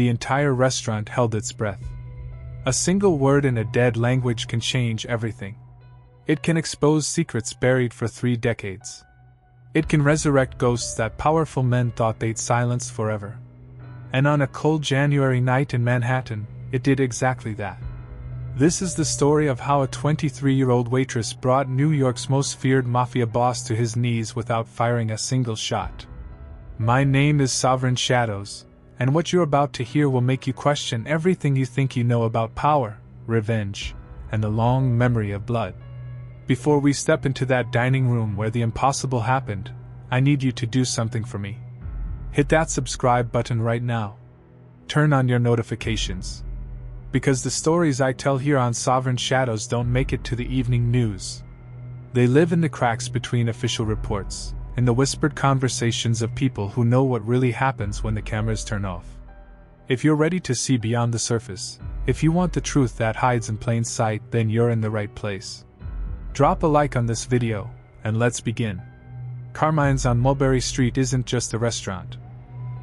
the entire restaurant held its breath. A single word in a dead language can change everything. It can expose secrets buried for 3 decades. It can resurrect ghosts that powerful men thought they'd silenced forever. And on a cold January night in Manhattan, it did exactly that. This is the story of how a 23-year-old waitress brought New York's most feared mafia boss to his knees without firing a single shot. My name is Sovereign Shadows, and what you're about to hear will make you question everything you think you know about power, revenge, and the long memory of blood. Before we step into that dining room where the impossible happened, I need you to do something for me. Hit that subscribe button right now. Turn on your notifications. Because the stories I tell here on Sovereign Shadows don't make it to the evening news. They live in the cracks between official reports, in the whispered conversations of people who know what really happens when the cameras turn off. If you're ready to see beyond the surface, if you want the truth that hides in plain sight, then you're in the right place. Drop a like on this video, and let's begin. Carmine's on Mulberry Street isn't just a restaurant.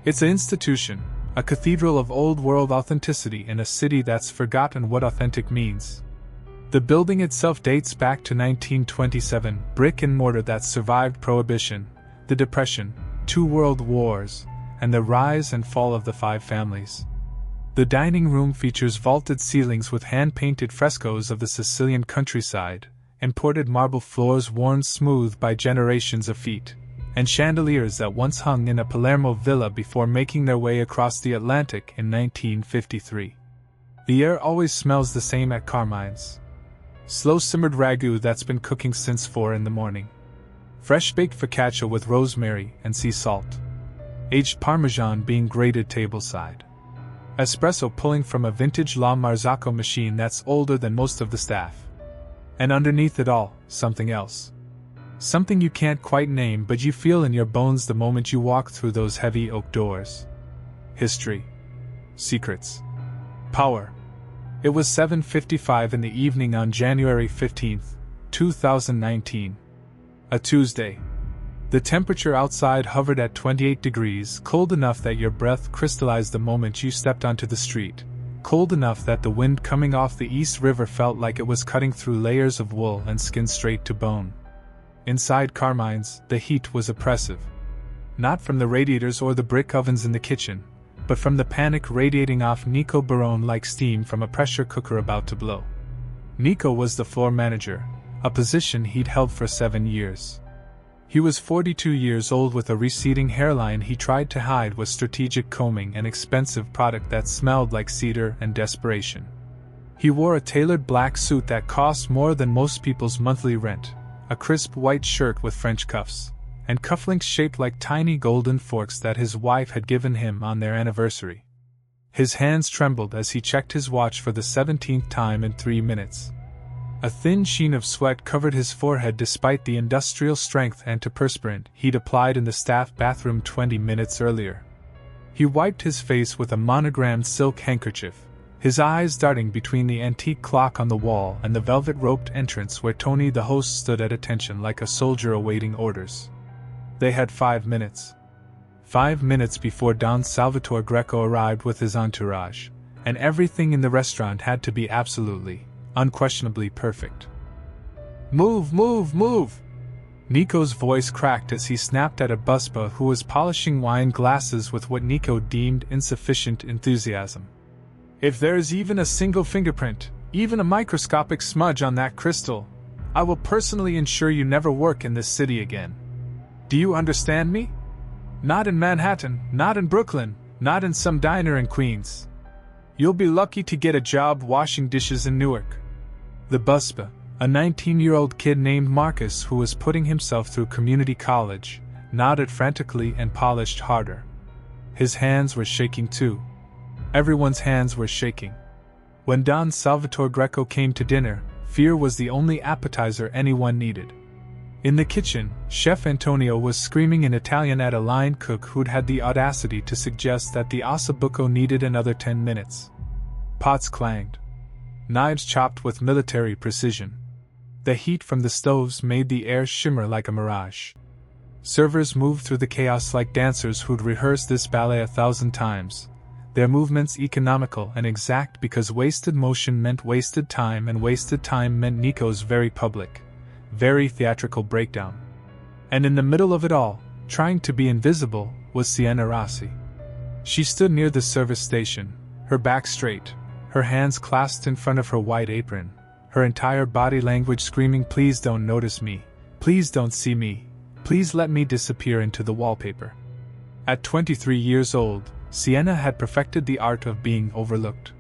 It's an institution, a cathedral of old-world authenticity in a city that's forgotten what authentic means. The building itself dates back to 1927, brick and mortar that survived Prohibition, the Depression, 2 world wars, and the rise and fall of the 5 families. The dining room features vaulted ceilings with hand-painted frescoes of the Sicilian countryside, imported marble floors worn smooth by generations of feet, and chandeliers that once hung in a Palermo villa before making their way across the Atlantic in 1953. The air always smells the same at Carmine's. Slow-simmered ragu that's been cooking since 4 in the morning. Fresh-baked focaccia with rosemary and sea salt. Aged Parmesan being grated tableside. Espresso pulling from a vintage La Marzocco machine that's older than most of the staff. And underneath it all, something else. Something you can't quite name but you feel in your bones the moment you walk through those heavy oak doors. History. Secrets. Power. It was 7:55 in the evening on January 15, 2019. A Tuesday. The temperature outside hovered at 28 degrees, cold enough that your breath crystallized the moment you stepped onto the street. Cold enough that the wind coming off the East River felt like it was cutting through layers of wool and skin straight to bone. Inside Carmine's, the heat was oppressive. Not from the radiators or the brick ovens in the kitchen, but from the panic radiating off Nico Barone like steam from a pressure cooker about to blow. Nico was the floor manager, a position he'd held for 7 years. He was 42 years old with a receding hairline he tried to hide with strategic combing and expensive product that smelled like cedar and desperation. He wore a tailored black suit that cost more than most people's monthly rent, a crisp white shirt with French cuffs, and cufflinks shaped like tiny golden forks that his wife had given him on their anniversary. His hands trembled as he checked his watch for the 17th time in 3 minutes. A thin sheen of sweat covered his forehead despite the industrial strength antiperspirant he'd applied in the staff bathroom 20 minutes earlier. He wiped his face with a monogrammed silk handkerchief, his eyes darting between the antique clock on the wall and the velvet-roped entrance where Tony the host stood at attention like a soldier awaiting orders. They had 5 minutes. 5 minutes before Don Salvatore Greco arrived with his entourage, and everything in the restaurant had to be absolutely, unquestionably perfect. "Move, move, move!" Nico's voice cracked as he snapped at a busboy who was polishing wine glasses with what Nico deemed insufficient enthusiasm. "If there is even a single fingerprint, even a microscopic smudge on that crystal, I will personally ensure you never work in this city again. Do you understand me? Not in Manhattan, not in Brooklyn, not in some diner in Queens. You'll be lucky to get a job washing dishes in Newark." The busboy, a 19-year-old kid named Marcus who was putting himself through community college, nodded frantically and polished harder. His hands were shaking too. Everyone's hands were shaking. When Don Salvatore Greco came to dinner, fear was the only appetizer anyone needed. In the kitchen, Chef Antonio was screaming in Italian at a line cook who'd had the audacity to suggest that the ossobuco needed another 10 minutes. Pots clanged. Knives chopped with military precision. The heat from the stoves made the air shimmer like a mirage. Servers moved through the chaos like dancers who'd rehearsed this ballet 1,000 times, their movements economical and exact because wasted motion meant wasted time and wasted time meant Nico's very public, very theatrical breakdown. And in the middle of it all, trying to be invisible, was Sienna Rossi. She stood near the service station, her back straight, her hands clasped in front of her white apron, her entire body language screaming, "Please don't notice me, please don't see me, please let me disappear into the wallpaper." At 23 years old, Sienna had perfected the art of being overlooked.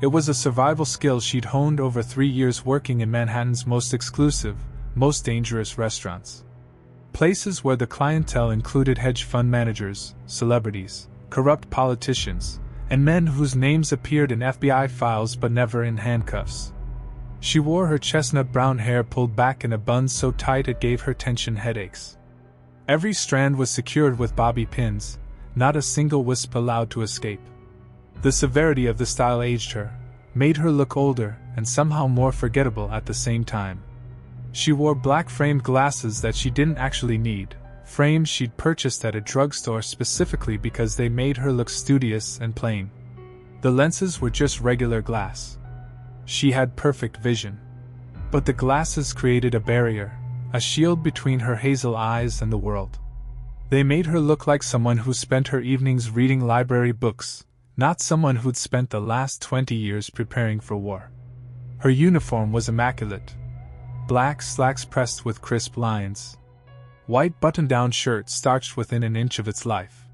It was a survival skill she'd honed over 3 years working in Manhattan's most exclusive, most dangerous restaurants. Places where the clientele included hedge fund managers, celebrities, corrupt politicians, and men whose names appeared in FBI files but never in handcuffs. She wore her chestnut brown hair pulled back in a bun so tight it gave her tension headaches. Every strand was secured with bobby pins, not a single wisp allowed to escape. The severity of the style aged her, made her look older and somehow more forgettable at the same time. She wore black framed glasses that she didn't actually need, frames she'd purchased at a drugstore specifically because they made her look studious and plain. The lenses were just regular glass. She had perfect vision. But the glasses created a barrier, a shield between her hazel eyes and the world. They made her look like someone who spent her evenings reading library books, not someone who'd spent the last 20 years preparing for war. Her uniform was immaculate. Black slacks pressed with crisp lines. White button-down shirt starched within an inch of its life.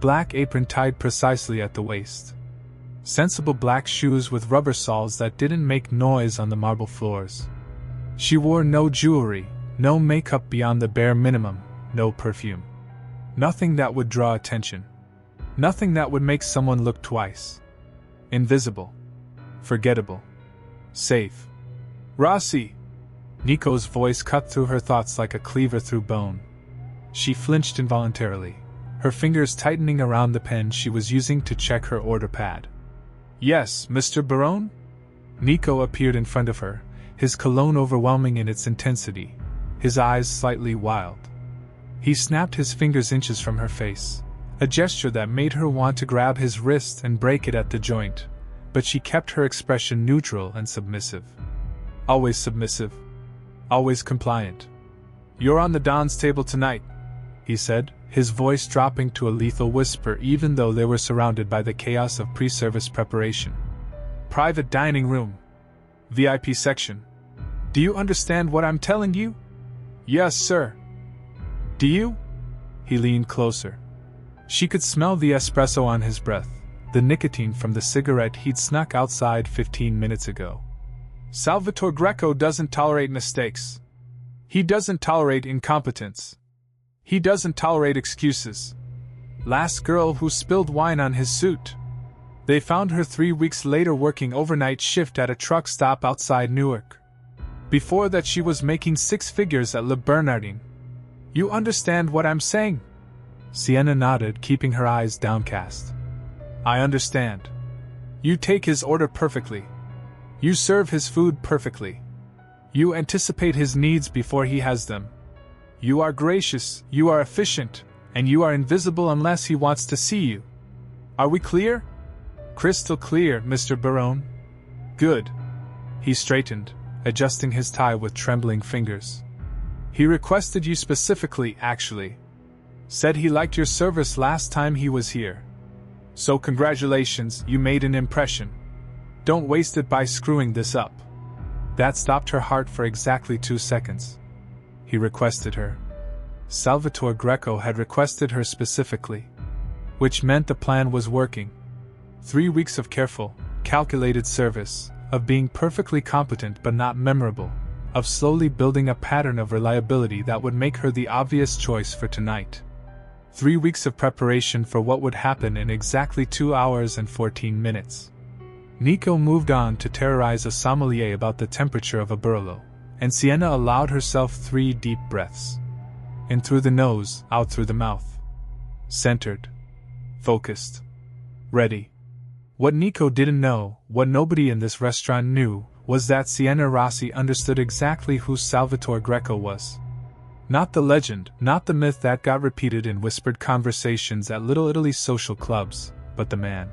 Black apron tied precisely at the waist. Sensible black shoes with rubber soles that didn't make noise on the marble floors. She wore no jewelry, no makeup beyond the bare minimum, no perfume. Nothing that would draw attention. Nothing that would make someone look twice. Invisible. Forgettable. Safe. "Rossi!" Nico's voice cut through her thoughts like a cleaver through bone. She flinched involuntarily, her fingers tightening around the pen she was using to check her order pad. "Yes, Mr. Barone?" Nico appeared in front of her, his cologne overwhelming in its intensity, his eyes slightly wild. He snapped his fingers inches from her face, a gesture that made her want to grab his wrist and break it at the joint, but she kept her expression neutral and submissive. Always submissive. Always compliant. "You're on the Don's table tonight," he said, his voice dropping to a lethal whisper even though they were surrounded by the chaos of pre-service preparation. "Private dining room. VIP section. Do you understand what I'm telling you?" "Yes, sir." "Do you?" He leaned closer. She could smell the espresso on his breath, the nicotine from the cigarette he'd snuck outside 15 minutes ago. "Salvatore Greco doesn't tolerate mistakes. He doesn't tolerate incompetence. He doesn't tolerate excuses. Last girl who spilled wine on his suit. They found her 3 weeks later working overnight shift at a truck stop outside Newark. Before that she was making 6 figures at Le Bernardin. You understand what I'm saying?" Sienna nodded, keeping her eyes downcast. "I understand. You take his order perfectly. You serve his food perfectly. You anticipate his needs before he has them. You are gracious, you are efficient, and you are invisible unless he wants to see you. Are we clear?" "Crystal clear, Mr. Barone." "Good." He straightened, adjusting his tie with trembling fingers. "He requested you specifically, actually. Said he liked your service last time he was here. So congratulations, you made an impression. Don't waste it by screwing this up." That stopped her heart for exactly 2 seconds. He requested her. Salvatore Greco had requested her specifically. Which meant the plan was working. 3 weeks of careful, calculated service, of being perfectly competent but not memorable, of slowly building a pattern of reliability that would make her the obvious choice for tonight. 3 weeks of preparation for what would happen in exactly 2 hours and 14 minutes. Nico moved on to terrorize a sommelier about the temperature of a Barolo, and Sienna allowed herself 3 deep breaths. In through the nose, out through the mouth. Centered. Focused. Ready. What Nico didn't know, what nobody in this restaurant knew, was that Sienna Rossi understood exactly who Salvatore Greco was. Not the legend, not the myth that got repeated in whispered conversations at Little Italy's social clubs, but the man.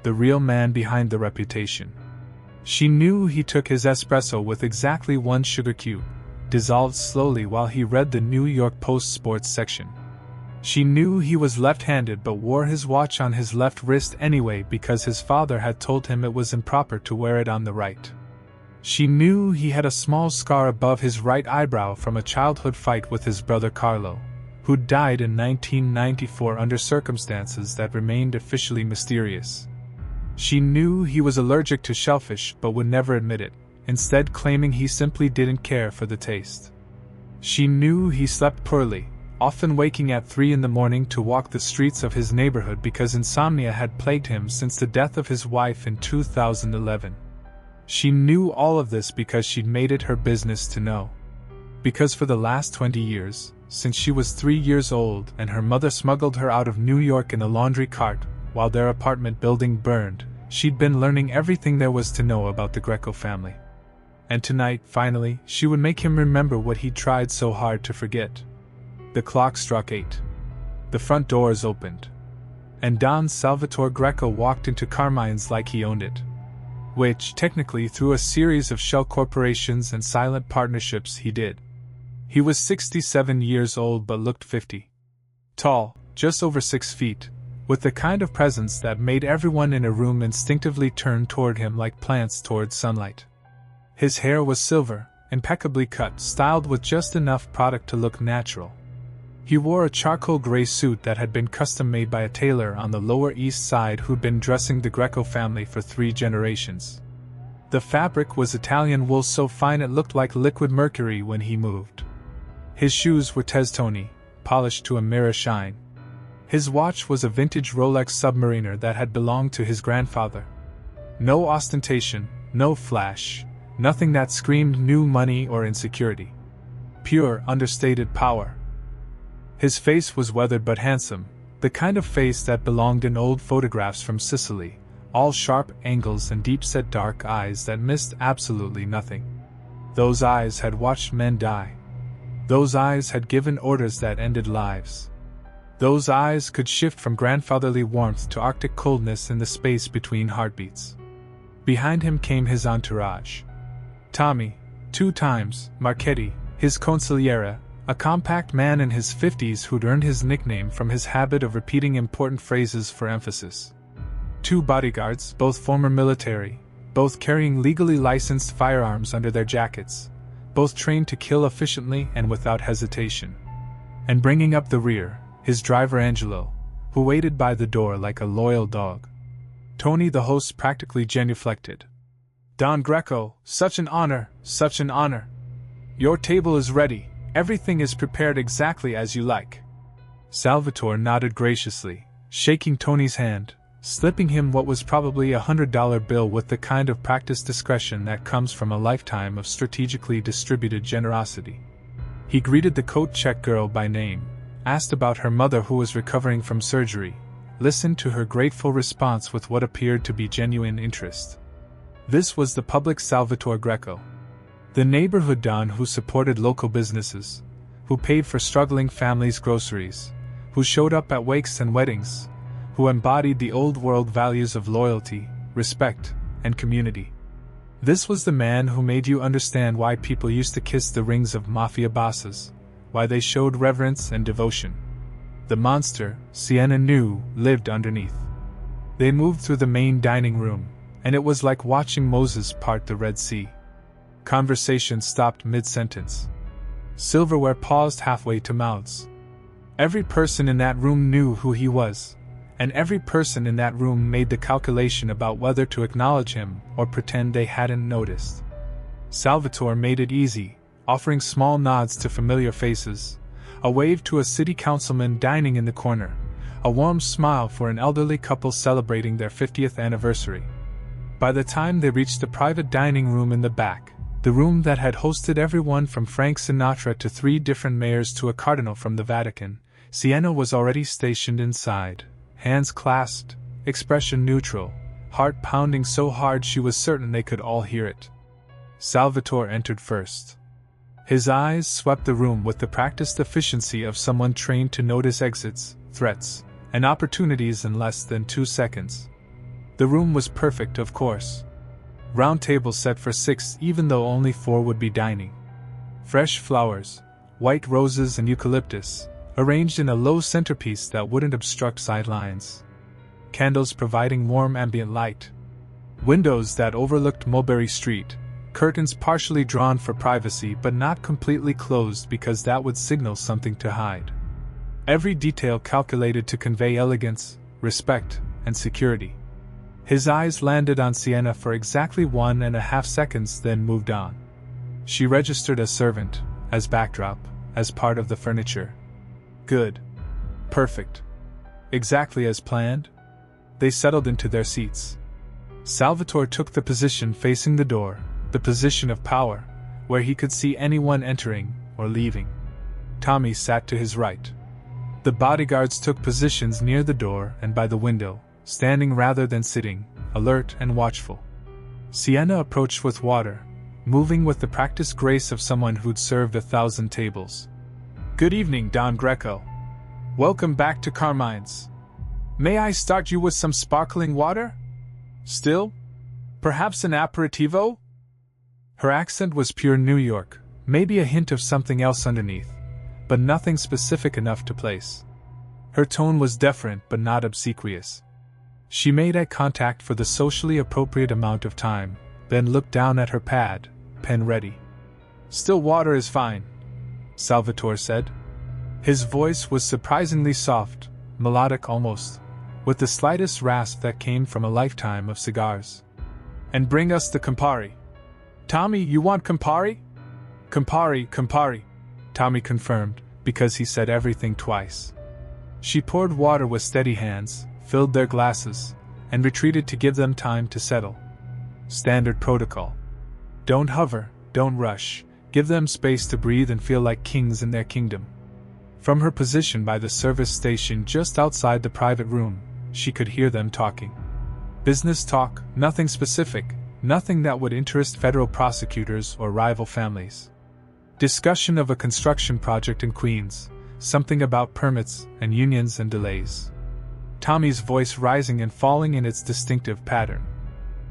the real man behind the reputation. She knew he took his espresso with exactly 1 sugar cube, dissolved slowly while he read the New York Post sports section. She knew he was left-handed but wore his watch on his left wrist anyway because his father had told him it was improper to wear it on the right. She knew he had a small scar above his right eyebrow from a childhood fight with his brother Carlo, who died in 1994 under circumstances that remained officially mysterious. She knew he was allergic to shellfish but would never admit it, instead claiming he simply didn't care for the taste. She knew he slept poorly, often waking at 3 in the morning to walk the streets of his neighborhood because insomnia had plagued him since the death of his wife in 2011. She knew all of this because she'd made it her business to know. Because for the last 20 years, since she was 3 years old and her mother smuggled her out of New York in a laundry cart while their apartment building burned, she'd been learning everything there was to know about the Greco family. And tonight, finally, she would make him remember what he'd tried so hard to forget. The clock struck 8. The front doors opened. And Don Salvatore Greco walked into Carmine's like he owned it. Which, technically, through a series of shell corporations and silent partnerships, he did. He was 67 years old but looked 50. Tall, just over 6 feet, with the kind of presence that made everyone in a room instinctively turn toward him like plants toward sunlight. His hair was silver, impeccably cut, styled with just enough product to look natural. He wore a charcoal gray suit that had been custom-made by a tailor on the Lower East Side who'd been dressing the Greco family for 3 generations. The fabric was Italian wool so fine it looked like liquid mercury when he moved. His shoes were Testoni, polished to a mirror shine. His watch was a vintage Rolex Submariner that had belonged to his grandfather. No ostentation, no flash, nothing that screamed new money or insecurity. Pure, understated power. His face was weathered but handsome, the kind of face that belonged in old photographs from Sicily, all sharp angles and deep-set dark eyes that missed absolutely nothing. Those eyes had watched men die. Those eyes had given orders that ended lives. Those eyes could shift from grandfatherly warmth to Arctic coldness in the space between heartbeats. Behind him came his entourage. Tommy, 2 times, Marchetti, his consigliere, a compact man in his 50s who'd earned his nickname from his habit of repeating important phrases for emphasis. 2 bodyguards, both former military, both carrying legally licensed firearms under their jackets, both trained to kill efficiently and without hesitation. And bringing up the rear, his driver Angelo, who waited by the door like a loyal dog. Tony the host practically genuflected. Don Greco, such an honor, such an honor. Your table is ready, everything is prepared exactly as you like. Salvatore nodded graciously, shaking Tony's hand, slipping him what was probably a $100 bill with the kind of practiced discretion that comes from a lifetime of strategically distributed generosity. He greeted the coat-check girl by name, asked about her mother who was recovering from surgery, listened to her grateful response with what appeared to be genuine interest. This was the public Salvatore Greco. The neighborhood Don who supported local businesses, who paid for struggling families' groceries, who showed up at wakes and weddings, who embodied the old-world values of loyalty, respect, and community. This was the man who made you understand why people used to kiss the rings of Mafia bosses, why they showed reverence and devotion. The monster, Sienna knew, lived underneath. They moved through the main dining room, and it was like watching Moses part the Red Sea. Conversation stopped mid-sentence. Silverware paused halfway to mouths. Every person in that room knew who he was, and every person in that room made the calculation about whether to acknowledge him or pretend they hadn't noticed. Salvatore made it easy, offering small nods to familiar faces, a wave to a city councilman dining in the corner, a warm smile for an elderly couple celebrating their 50th anniversary. By the time they reached the private dining room in the back, the room that had hosted everyone from Frank Sinatra to 3 different mayors to a cardinal from the Vatican, Sienna was already stationed inside, hands clasped, expression neutral, heart pounding so hard she was certain they could all hear it. Salvatore entered first. His eyes swept the room with the practiced efficiency of someone trained to notice exits, threats, and opportunities in less than 2 seconds. The room was perfect, of course. Round table set for 6 even though only 4 would be dining. Fresh flowers, white roses and eucalyptus, arranged in a low centerpiece that wouldn't obstruct sidelines. Candles providing warm ambient light. Windows that overlooked Mulberry Street, curtains partially drawn for privacy but not completely closed because that would signal something to hide. Every detail calculated to convey elegance, respect, and security. His eyes landed on Sienna for exactly 1.5 seconds, then moved on. She registered as servant, as backdrop, as part of the furniture. Good. Perfect. Exactly as planned. They settled into their seats. Salvatore took the position facing the door, the position of power, where he could see anyone entering or leaving. Tommy sat to his right. The bodyguards took positions near the door and by the window, standing rather than sitting, alert and watchful. Sienna approached with water, moving with the practiced grace of someone who'd served 1,000 tables. Good evening, Don Greco. Welcome back to Carmine's. May I start you with some sparkling water? Still? Perhaps an aperitivo? Her accent was pure New York, maybe a hint of something else underneath, but nothing specific enough to place. Her tone was deferent but not obsequious. She made eye contact for the socially appropriate amount of time, then looked down at her pad, pen ready. Still water is fine, Salvatore said. His voice was surprisingly soft, melodic almost, with the slightest rasp that came from a lifetime of cigars. And bring us the Campari. Tommy, you want Campari? Campari, Tommy confirmed, because he said everything twice. She poured water with steady hands, filled their glasses, and retreated to give them time to settle. Standard protocol. Don't hover, don't rush, give them space to breathe and feel like kings in their kingdom. From her position by the service station just outside the private room, she could hear them talking. Business talk, nothing specific, nothing that would interest federal prosecutors or rival families. Discussion of a construction project in Queens, something about permits and unions and delays. Tommy's voice rising and falling in its distinctive pattern.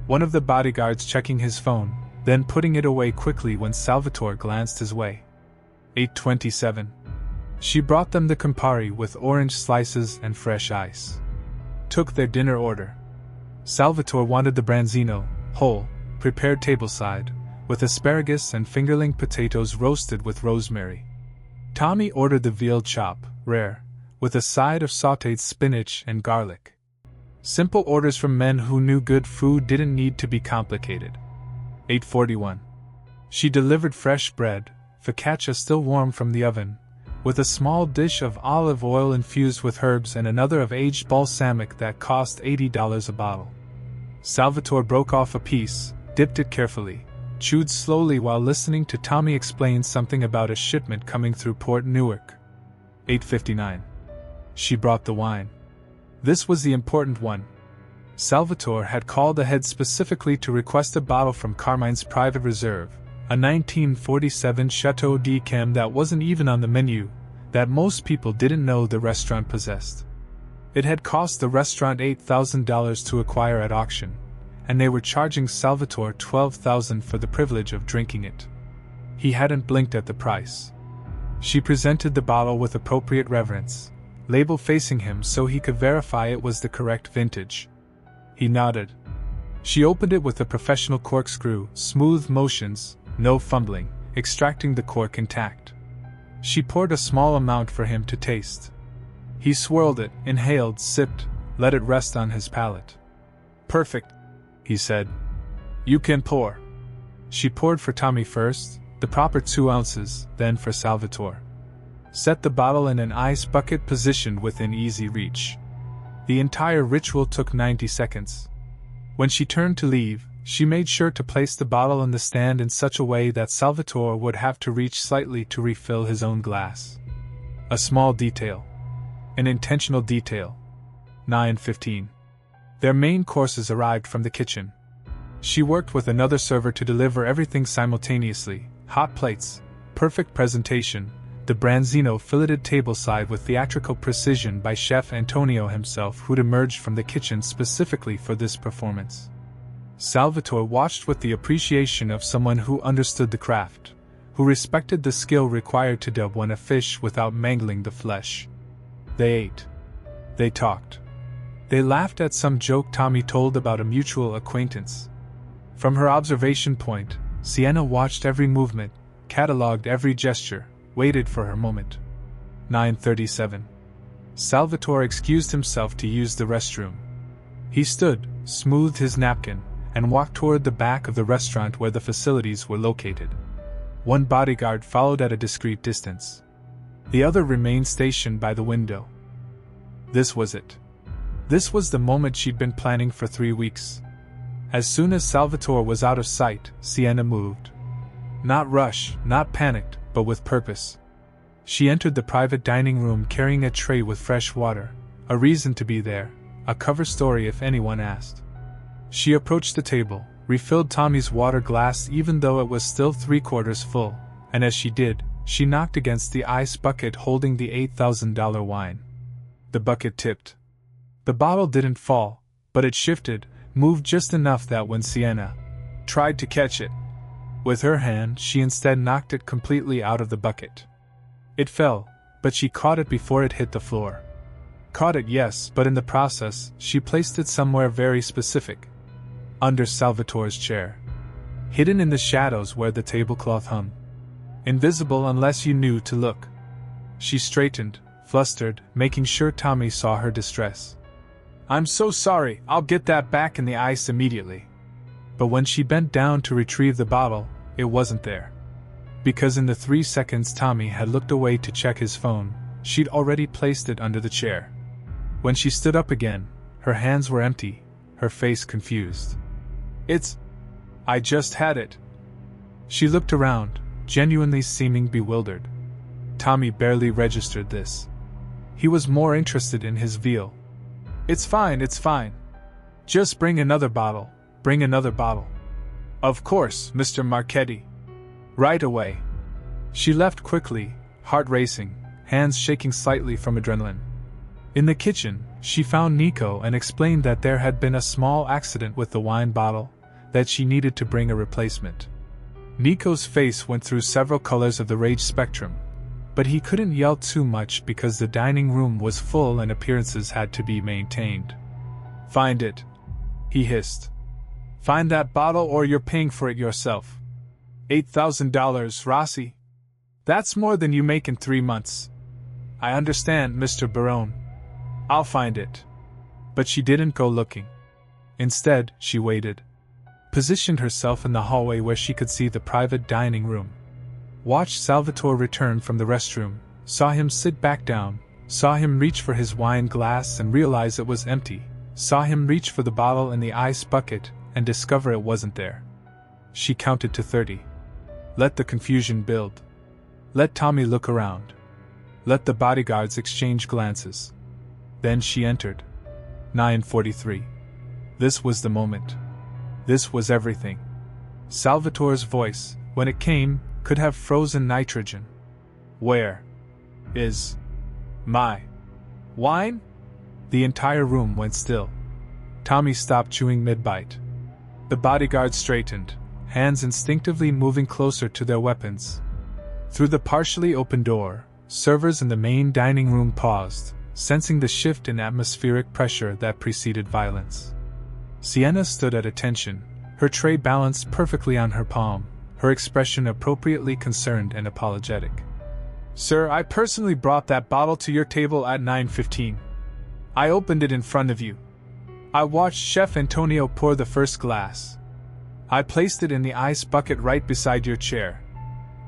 One of the bodyguards checking his phone, then putting it away quickly when Salvatore glanced his way. 8:27. She brought them the Campari with orange slices and fresh ice. Took their dinner order. Salvatore wanted the branzino, whole, prepared tableside, with asparagus and fingerling potatoes roasted with rosemary. Tommy ordered the veal chop, rare, with a side of sautéed spinach and garlic. Simple orders from men who knew good food didn't need to be complicated. 8:41. She delivered fresh bread, focaccia still warm from the oven, with a small dish of olive oil infused with herbs and another of aged balsamic that cost $80 a bottle. Salvatore broke off a piece, dipped it carefully, chewed slowly while listening to Tommy explain something about a shipment coming through Port Newark. 8:59. She brought the wine. This was the important one. Salvatore had called ahead specifically to request a bottle from Carmine's Private Reserve, a 1947 Chateau d'Yquem that wasn't even on the menu, that most people didn't know the restaurant possessed. It had cost the restaurant $8,000 to acquire at auction, and they were charging Salvatore $12,000 for the privilege of drinking it. He hadn't blinked at the price. She presented the bottle with appropriate reverence, label facing him so he could verify it was the correct vintage. He nodded. She opened it with a professional corkscrew, smooth motions, no fumbling, extracting the cork intact. She poured a small amount for him to taste. He swirled it, inhaled, sipped, let it rest on his palate. Perfect, he said. You can pour. She poured for Tommy first, the proper 2 ounces, then for Salvatore. Set the bottle in an ice bucket positioned within easy reach. The entire ritual took 90 seconds. When she turned to leave, she made sure to place the bottle on the stand in such a way that Salvatore would have to reach slightly to refill his own glass. A small detail. An intentional detail. 9:15. Their main courses arrived from the kitchen. She worked with another server to deliver everything simultaneously, hot plates, perfect presentation, the branzino filleted tableside with theatrical precision by Chef Antonio himself, who'd emerged from the kitchen specifically for this performance. Salvatore watched with the appreciation of someone who understood the craft, who respected the skill required to dub one a fish without mangling the flesh. They ate. They talked. They laughed at some joke Tommy told about a mutual acquaintance. From her observation point, Sienna watched every movement, catalogued every gesture, waited for her moment. 9:37. Salvatore excused himself to use the restroom. He stood, smoothed his napkin, and walked toward the back of the restaurant where the facilities were located. One bodyguard followed at a discreet distance. The other remained stationed by the window. This was it. This was the moment she'd been planning for 3 weeks. As soon as Salvatore was out of sight, Sienna moved. Not rushed, not panicked, but with purpose. She entered the private dining room carrying a tray with fresh water, a reason to be there, a cover story if anyone asked. She approached the table, refilled Tommy's water glass even though it was still 3/4 full, and as she did, she knocked against the ice bucket holding the $8,000 wine. The bucket tipped. The bottle didn't fall, but it shifted, moved just enough that when Sienna tried to catch it with her hand, she instead knocked it completely out of the bucket. It fell, but she caught it before it hit the floor. Caught it, yes, but in the process, she placed it somewhere very specific. Under Salvatore's chair. Hidden in the shadows where the tablecloth hung. Invisible unless you knew to look. She straightened, flustered, making sure Tommy saw her distress. "I'm so sorry, I'll get that back in the ice immediately." But when she bent down to retrieve the bottle, it wasn't there. Because in the 3 seconds Tommy had looked away to check his phone, she'd already placed it under the chair. When she stood up again, her hands were empty, her face confused. I just had it." She looked around, genuinely seeming bewildered. Tommy barely registered this. He was more interested in his veal. It's fine. Just bring another bottle. Of course, Mr. Marchetti. Right away." She left quickly, heart racing, hands shaking slightly from adrenaline. In the kitchen, she found Nico and explained that there had been a small accident with the wine bottle, that she needed to bring a replacement. Nico's face went through several colors of the rage spectrum, but he couldn't yell too much because the dining room was full and appearances had to be maintained. "Find it," he hissed. "Find that bottle or you're paying for it yourself. $8,000, Rossi. That's more than you make in 3 months." "I understand, Mr. Barone. I'll find it." But she didn't go looking. Instead, she waited. Positioned herself in the hallway where she could see the private dining room. Watched Salvatore return from the restroom, saw him sit back down, saw him reach for his wine glass and realize it was empty, saw him reach for the bottle in the ice bucket and discover it wasn't there. She counted to 30. Let the confusion build. Let Tommy look around. Let the bodyguards exchange glances. Then she entered. 9:43. This was the moment. This was everything. Salvatore's voice, when it came, could have frozen nitrogen. "Where is my wine?" The entire room went still. Tommy stopped chewing mid-bite. The bodyguard straightened, hands instinctively moving closer to their weapons. Through the partially open door, servers in the main dining room paused, sensing the shift in atmospheric pressure that preceded violence. Sienna stood at attention, her tray balanced perfectly on her palm, her expression appropriately concerned and apologetic. "Sir, I personally brought that bottle to your table at 9:15. I opened it in front of you. I watched Chef Antonio pour the first glass. I placed it in the ice bucket right beside your chair.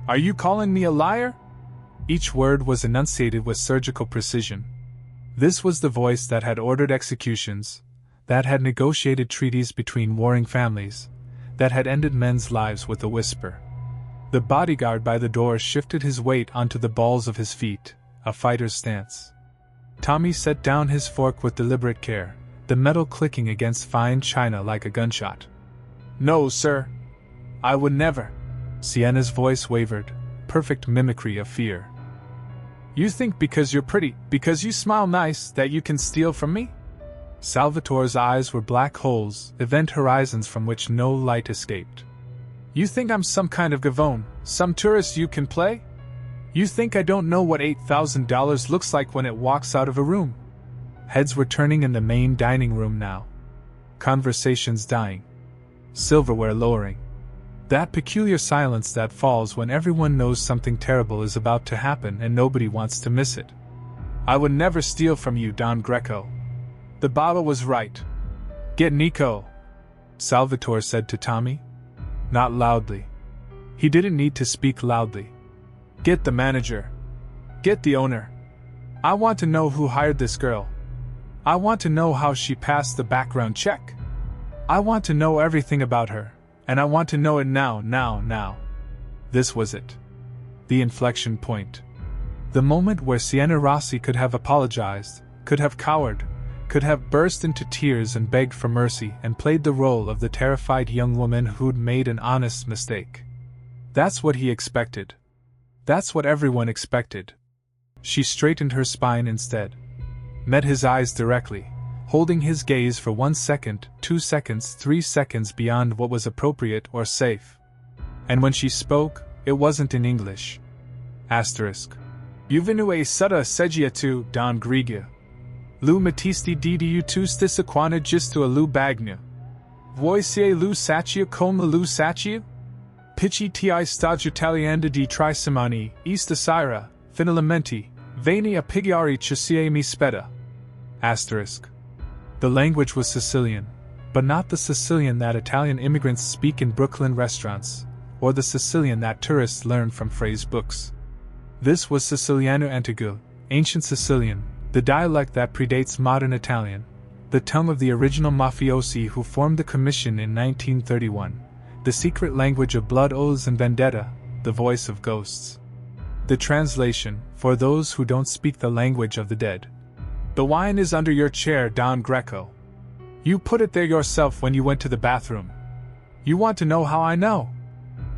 Are you calling me a liar?" Each word was enunciated with surgical precision. This was the voice that had ordered executions, that had negotiated treaties between warring families, that had ended men's lives with a whisper. The bodyguard by the door shifted his weight onto the balls of his feet, a fighter's stance. Tommy set down his fork with deliberate care, the metal clicking against fine china like a gunshot. "No, sir. I would never." Sienna's voice wavered, perfect mimicry of fear. You think because you're pretty, because you smile nice, that you can steal from me? Salvatore's eyes were black holes, event horizons from which no light escaped. You think I'm some kind of gavone, some tourist you can play? You think I don't know what $8,000 looks like when it walks out of a room? Heads were turning in the main dining room now. Conversations dying. Silverware lowering. That peculiar silence that falls when everyone knows something terrible is about to happen and nobody wants to miss it. I would never steal from you, Don Greco. The bottle was right. Get Nico, Salvatore said to Tommy. Not loudly. He didn't need to speak loudly. Get the manager. Get the owner. I want to know who hired this girl. I want to know how she passed the background check. I want to know everything about her, and I want to know it now. This was it. The inflection point. The moment where Sienna Rossi could have apologized, could have cowered, could have burst into tears and begged for mercy and played the role of the terrified young woman who'd made an honest mistake. That's what he expected. That's what everyone expected. She straightened her spine instead. Met his eyes directly, holding his gaze for 1 second, 2 seconds, 3 seconds beyond what was appropriate or safe. And when she spoke, it wasn't in English. Juvenu sutta segia tu, Don Grigia. Lu matisti ddu tu stisaquana gistu a lu bagna. Voicie lu sacia come lu sacia? Pici ti stagio talianda di trisimani, ista sira, finalamenti, veni a pigiari cisie mi speda. The language was Sicilian, but not the Sicilian that Italian immigrants speak in Brooklyn restaurants, or the Sicilian that tourists learn from phrase books. This was Siciliano Antico, ancient Sicilian, the dialect that predates modern Italian, the tongue of the original mafiosi who formed the commission in 1931, the secret language of blood oaths and vendetta, the voice of ghosts. The translation, for those who don't speak the language of the dead. The wine is under your chair, Don Greco. You put it there yourself when you went to the bathroom. You want to know how I know?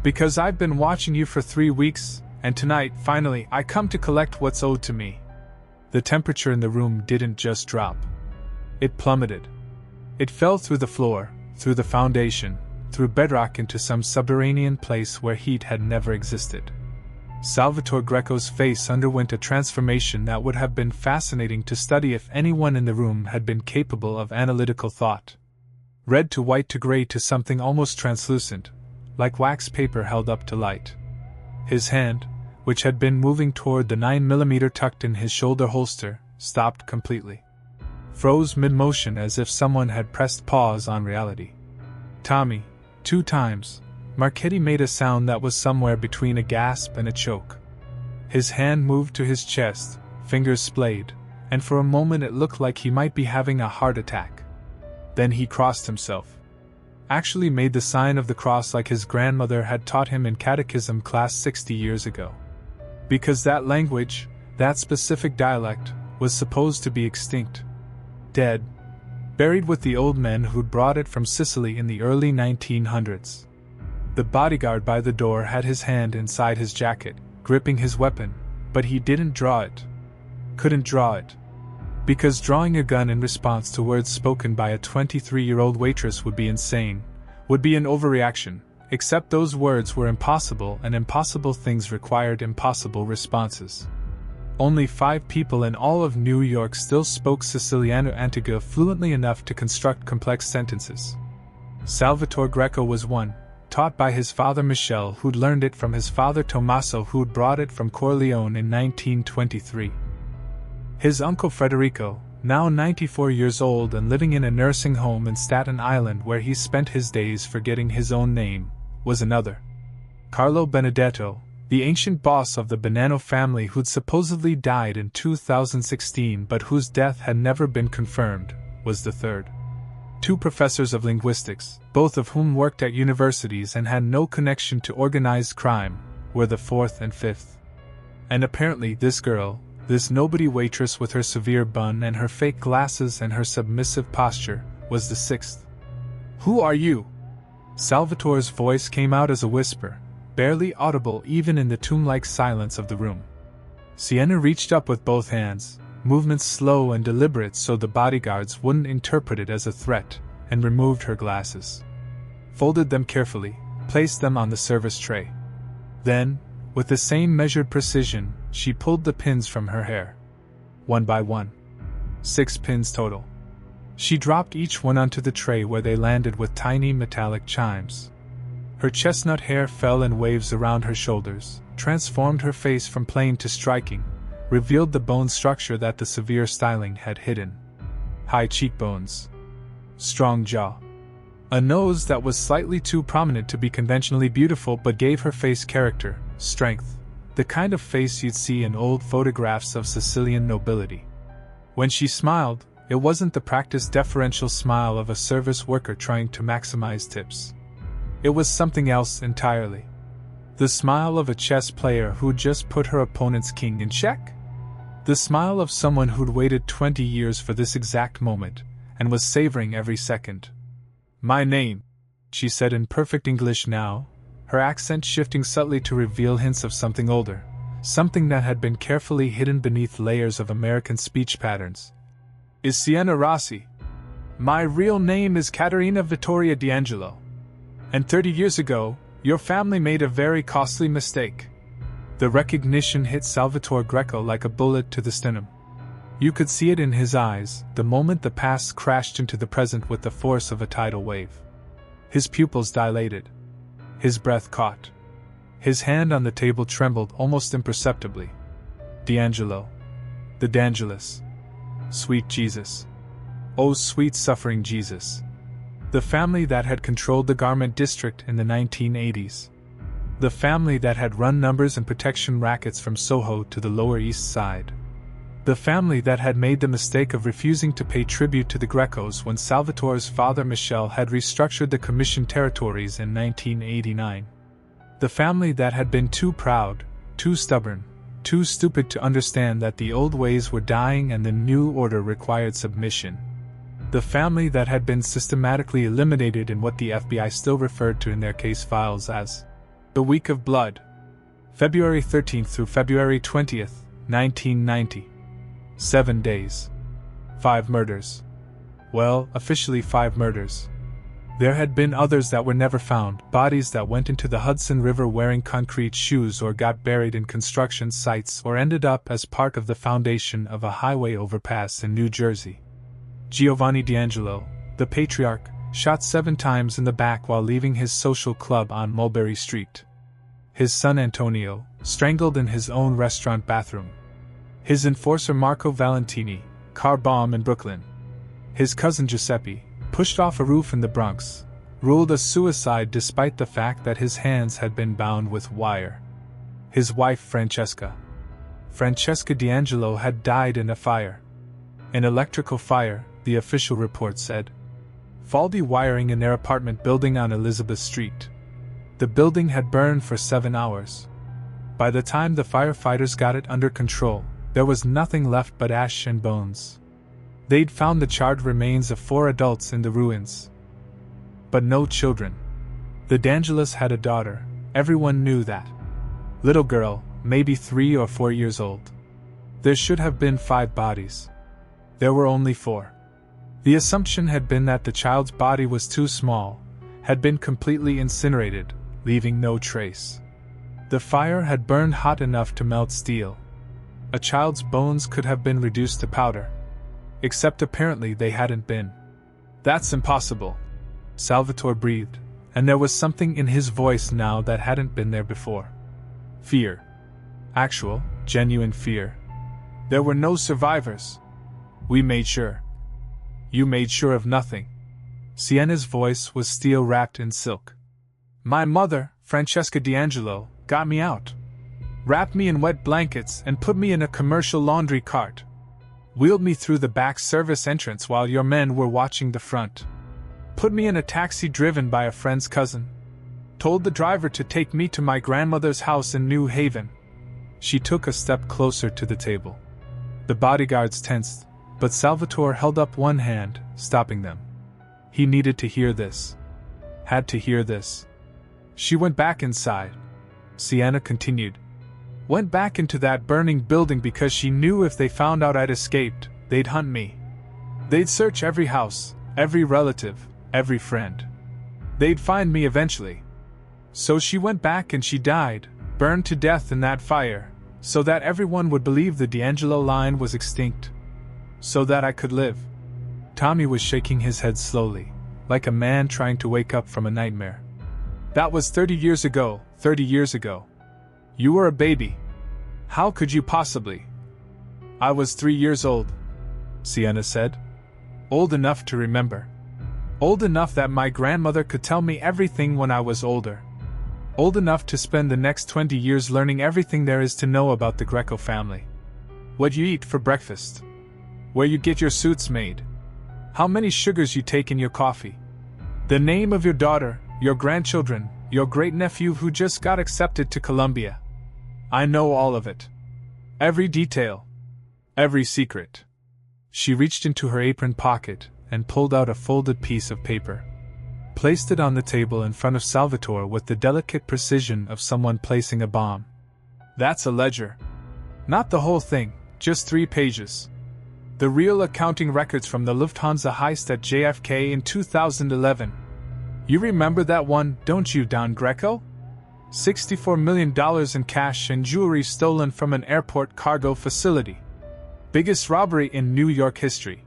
Because I've been watching you for 3 weeks, and tonight, finally, I come to collect what's owed to me. The temperature in the room didn't just drop. It plummeted. It fell through the floor, through the foundation, through bedrock into some subterranean place where heat had never existed. Salvatore Greco's face underwent a transformation that would have been fascinating to study if anyone in the room had been capable of analytical thought. Red to white to gray to something almost translucent, like wax paper held up to light. His hand, which had been moving toward the 9mm tucked in his shoulder holster, stopped completely. Froze mid-motion as if someone had pressed pause on reality. Tommy, 2 times. Marchetti made a sound that was somewhere between a gasp and a choke. His hand moved to his chest, fingers splayed, and for a moment it looked like he might be having a heart attack. Then he crossed himself. Actually made the sign of the cross like his grandmother had taught him in catechism class 60 years ago. Because that language, that specific dialect, was supposed to be extinct. Dead. Buried with the old men who'd brought it from Sicily in the early 1900s. The bodyguard by the door had his hand inside his jacket, gripping his weapon, but he didn't draw it. Couldn't draw it. Because drawing a gun in response to words spoken by a 23-year-old waitress would be insane, would be an overreaction, except those words were impossible and impossible things required impossible responses. Only 5 people in all of New York still spoke Siciliano Antigua fluently enough to construct complex sentences. Salvatore Greco was one, taught by his father Michel, who'd learned it from his father Tommaso, who'd brought it from Corleone in 1923. His uncle Federico, now 94 years old and living in a nursing home in Staten Island where he spent his days forgetting his own name, was another. Carlo Benedetto, the ancient boss of the Bonanno family who'd supposedly died in 2016 but whose death had never been confirmed, was the third. 2 professors of linguistics, both of whom worked at universities and had no connection to organized crime, were the 4th and 5th. And apparently this girl, this nobody waitress with her severe bun and her fake glasses and her submissive posture, was the 6th. Who are you? Salvatore's voice came out as a whisper, barely audible even in the tomb-like silence of the room. Sienna reached up with both hands, movements slow and deliberate so the bodyguards wouldn't interpret it as a threat, and removed her glasses. Folded them carefully, placed them on the service tray. Then, with the same measured precision, she pulled the pins from her hair. One by one. 6 pins total. She dropped each one onto the tray where they landed with tiny metallic chimes. Her chestnut hair fell in waves around her shoulders, transformed her face from plain to striking, revealed the bone structure that the severe styling had hidden. High cheekbones. Strong jaw. A nose that was slightly too prominent to be conventionally beautiful but gave her face character, strength, the kind of face you'd see in old photographs of Sicilian nobility. When she smiled, it wasn't the practiced deferential smile of a service worker trying to maximize tips. It was something else entirely. The smile of a chess player who'd just put her opponent's king in check. The smile of someone who'd waited 20 years for this exact moment, and was savoring every second. "My name," she said in perfect English now, her accent shifting subtly to reveal hints of something older, something that had been carefully hidden beneath layers of American speech patterns, "is Sienna Rossi. My real name is Caterina Vittoria D'Angelo. And 30 years ago, your family made a very costly mistake." The recognition hit Salvatore Greco like a bullet to the sternum. You could see it in his eyes, the moment the past crashed into the present with the force of a tidal wave. His pupils dilated. His breath caught. His hand on the table trembled almost imperceptibly. D'Angelo. The D'Angelis. Sweet Jesus. Oh, sweet suffering Jesus. The family that had controlled the garment district in the 1980s. The family that had run numbers and protection rackets from Soho to the Lower East Side. The family that had made the mistake of refusing to pay tribute to the Grecos when Salvatore's father Michel had restructured the Commission territories in 1989. The family that had been too proud, too stubborn, too stupid to understand that the old ways were dying and the new order required submission. The family that had been systematically eliminated in what the FBI still referred to in their case files as the Week of Blood. February 13th through February 20th, 1990. 7 days. 5 murders. Well, officially 5 murders. There had been others that were never found, bodies that went into the Hudson River wearing concrete shoes or got buried in construction sites or ended up as part of the foundation of a highway overpass in New Jersey. Giovanni D'Angelo, the patriarch, shot 7 times in the back while leaving his social club on Mulberry Street. His son Antonio, strangled in his own restaurant bathroom. His enforcer Marco Valentini, car bomb in Brooklyn. His cousin Giuseppe, pushed off a roof in the Bronx, ruled a suicide despite the fact that his hands had been bound with wire. His wife Francesca D'Angelo had died in a fire. An electrical fire, the official report said. Faulty wiring in their apartment building on Elizabeth Street. The building had burned for 7 hours. By the time the firefighters got it under control, there was nothing left but ash and bones. They'd found the charred remains of 4 adults in the ruins. But no children. The D'Angelos had a daughter, everyone knew that. Little girl, maybe 3 or 4 years old. There should have been 5 bodies. There were only 4. The assumption had been that the child's body was too small, had been completely incinerated, leaving no trace. The fire had burned hot enough to melt steel. A child's bones could have been reduced to powder. Except apparently they hadn't been. "That's impossible," Salvatore breathed, and there was something in his voice now that hadn't been there before. Fear. Actual, genuine fear. "There were no survivors. We made sure." "You made sure of nothing." Sienna's voice was steel wrapped in silk. "My mother, Francesca D'Angelo, got me out. Wrapped me in wet blankets and put me in a commercial laundry cart. Wheeled me through the back service entrance while your men were watching the front. Put me in a taxi driven by a friend's cousin. Told the driver to take me to my grandmother's house in New Haven." She took a step closer to the table. The bodyguards tensed, but Salvatore held up one hand, stopping them. He needed to hear this. Had to hear this. "She went back inside," Sienna continued. Went back into that burning building because she knew if they found out I'd escaped, they'd hunt me. They'd search every house, every relative, every friend. They'd find me eventually. So she went back and she died, burned to death in that fire, so that everyone would believe the D'Angelo line was extinct. So that I could live. Tommy was shaking his head slowly, like a man trying to wake up from a nightmare. That was 30 years ago, 30 years ago. You were a baby. How could you possibly? I was 3 years old, Sienna said. Old enough to remember. Old enough that my grandmother could tell me everything when I was older. Old enough to spend the next 20 years learning everything there is to know about the Greco family. What you eat for breakfast. Where you get your suits made. How many sugars you take in your coffee. The name of your daughter, your grandchildren, your great-nephew who just got accepted to Columbia. I know all of it. Every detail. Every secret. She reached into her apron pocket and pulled out a folded piece of paper. Placed it on the table in front of Salvatore with the delicate precision of someone placing a bomb. That's a ledger. Not the whole thing, just 3 pages. The real accounting records from the Lufthansa heist at JFK in 2011. You remember that one, don't you, Don Greco? $64 million in cash and jewelry stolen from an airport cargo facility. Biggest robbery in New York history.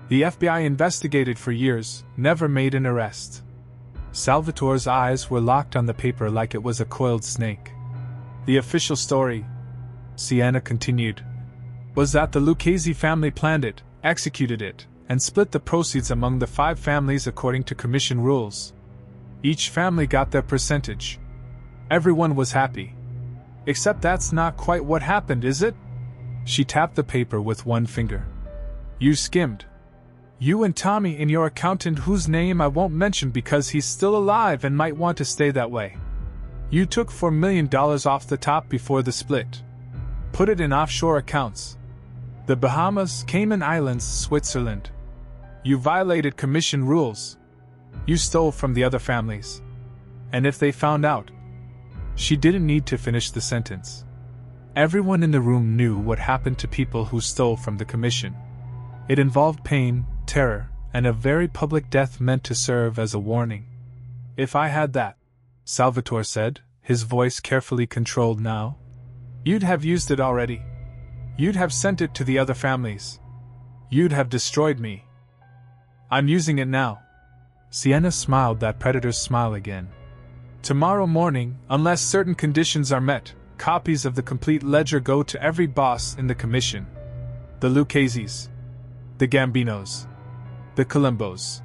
The FBI investigated for years, never made an arrest. Salvatore's eyes were locked on the paper like it was a coiled snake. The official story, Sienna continued, was that the Lucchese family planned it, executed it, and split the proceeds among the 5 families according to commission rules. Each family got their percentage. Everyone was happy. Except that's not quite what happened, is it? She tapped the paper with one finger. You skimmed. You and Tommy and your accountant, whose name I won't mention because he's still alive and might want to stay that way. You took $4 million off the top before the split. Put it in offshore accounts. The Bahamas, Cayman Islands, Switzerland. You violated commission rules. You stole from the other families. And if they found out... She didn't need to finish the sentence. Everyone in the room knew what happened to people who stole from the commission. It involved pain, terror, and a very public death meant to serve as a warning. If I had that, Salvatore said, his voice carefully controlled now, you'd have used it already. You'd have sent it to the other families. You'd have destroyed me. I'm using it now. Sienna smiled that predator's smile again. Tomorrow morning, unless certain conditions are met, copies of the complete ledger go to every boss in the commission. The Lucchese's. The Gambinos. The Colombos.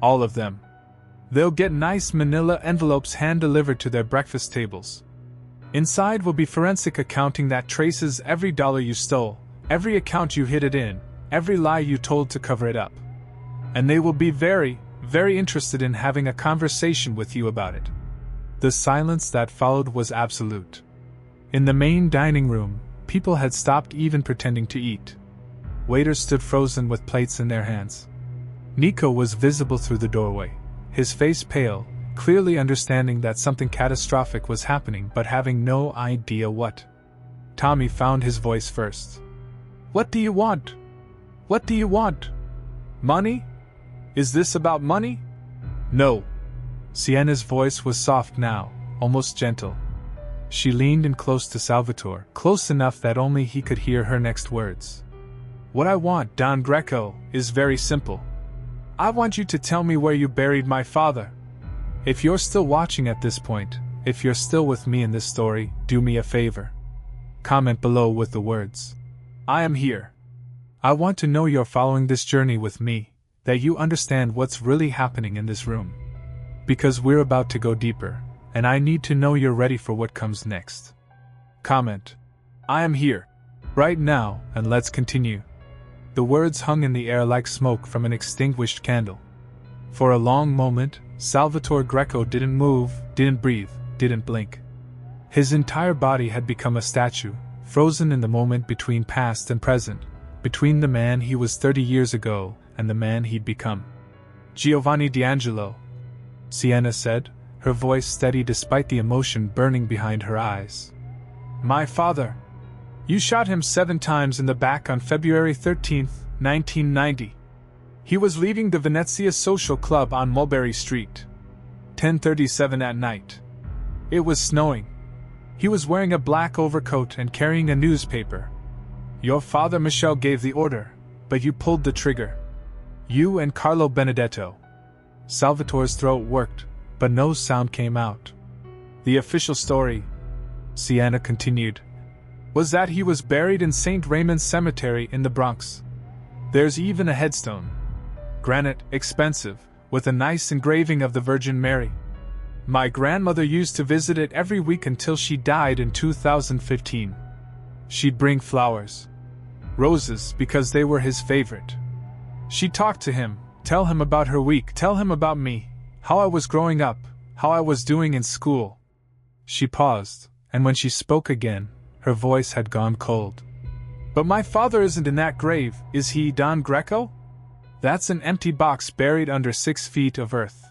All of them. They'll get nice manila envelopes hand-delivered to their breakfast tables. Inside will be forensic accounting that traces every dollar you stole, every account you hid it in, every lie you told to cover it up. And they will be very, very interested in having a conversation with you about it. The silence that followed was absolute. In the main dining room, people had stopped even pretending to eat. Waiters stood frozen with plates in their hands. Nico was visible through the doorway, his face pale, clearly understanding that something catastrophic was happening but having no idea what. Tommy found his voice first. What do you want? What do you want? Money? Is this about money? No. Sienna's voice was soft now, almost gentle. She leaned in close to Salvatore, close enough that only he could hear her next words. What I want, Don Greco, is very simple. I want you to tell me where you buried my father. If you're still watching at this point, if you're still with me in this story, do me a favor. Comment below with the words, I am here. I want to know you're following this journey with me, that you understand what's really happening in this room. Because we're about to go deeper, and I need to know you're ready for what comes next. Comment, I am here. Right now, and let's continue. The words hung in the air like smoke from an extinguished candle. For a long moment, Salvatore Greco didn't move, didn't breathe, didn't blink. His entire body had become a statue, frozen in the moment between past and present, between the man he was 30 years ago and the man he'd become. Giovanni D'Angelo, Sienna said, her voice steady despite the emotion burning behind her eyes. My father. You shot him 7 times in the back on February 13, 1990. He was leaving the Venezia Social Club on Mulberry Street. 10:37 at night. It was snowing. He was wearing a black overcoat and carrying a newspaper. Your father Michel gave the order, but you pulled the trigger. You and Carlo Benedetto. Salvatore's throat worked, but no sound came out. The official story, Sienna continued, was that he was buried in St. Raymond's Cemetery in the Bronx. There's even a headstone. Granite, expensive, with a nice engraving of the Virgin Mary. My grandmother used to visit it every week until she died in 2015. She'd bring flowers. Roses, because they were his favorite. She'd talk to him, tell him about her week, tell him about me, how I was growing up, how I was doing in school. She paused, and when she spoke again, her voice had gone cold. But my father isn't in that grave, is he, Don Greco? That's an empty box buried under 6 feet of earth.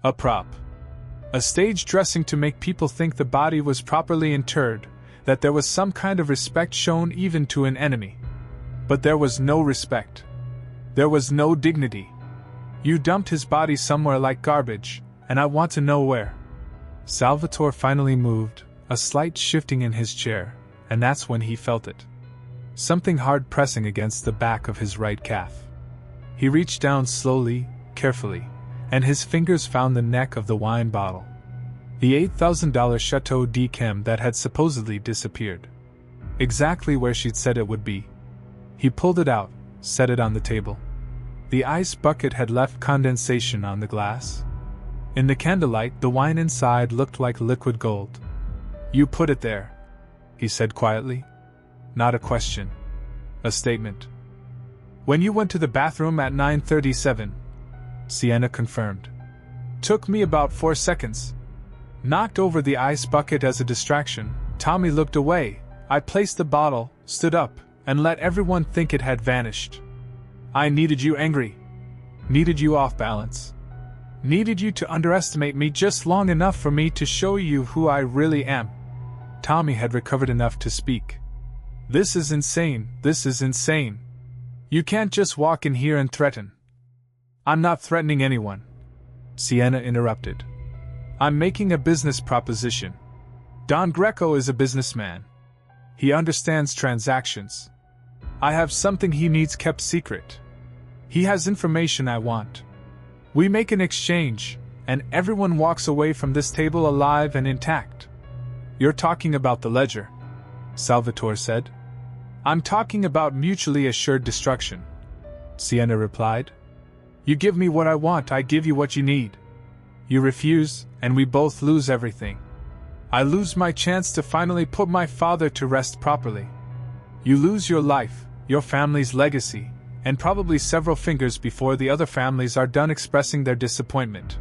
A prop. A stage dressing to make people think the body was properly interred, that there was some kind of respect shown even to an enemy. But there was no respect. There was no dignity. You dumped his body somewhere like garbage, and I want to know where. Salvatore finally moved, a slight shifting in his chair, and that's when he felt it. Something hard pressing against the back of his right calf. He reached down slowly, carefully, and his fingers found the neck of the wine bottle. The $8,000 Chateau d'Yquem that had supposedly disappeared. Exactly where she'd said it would be. He pulled it out, set it on the table. The ice bucket had left condensation on the glass. In the candlelight, the wine inside looked like liquid gold. You put it there, he said quietly. Not a question. A statement. When you went to the bathroom at 9:37, Sienna confirmed. Took me about 4 seconds. Knocked over the ice bucket as a distraction. Tommy looked away. I placed the bottle, stood up, and let everyone think it had vanished. I needed you angry. Needed you off balance. Needed you to underestimate me just long enough for me to show you who I really am. Tommy had recovered enough to speak. This is insane, this is insane. You can't just walk in here and threaten. I'm not threatening anyone, Sienna interrupted. I'm making a business proposition. Don Greco is a businessman. He understands transactions. I have something he needs kept secret. He has information I want. We make an exchange, and everyone walks away from this table alive and intact. You're talking about the ledger, Salvatore said. I'm talking about mutually assured destruction, Sienna replied. You give me what I want, I give you what you need. You refuse, and we both lose everything. I lose my chance to finally put my father to rest properly. You lose your life, your family's legacy, and probably several fingers before the other families are done expressing their disappointment.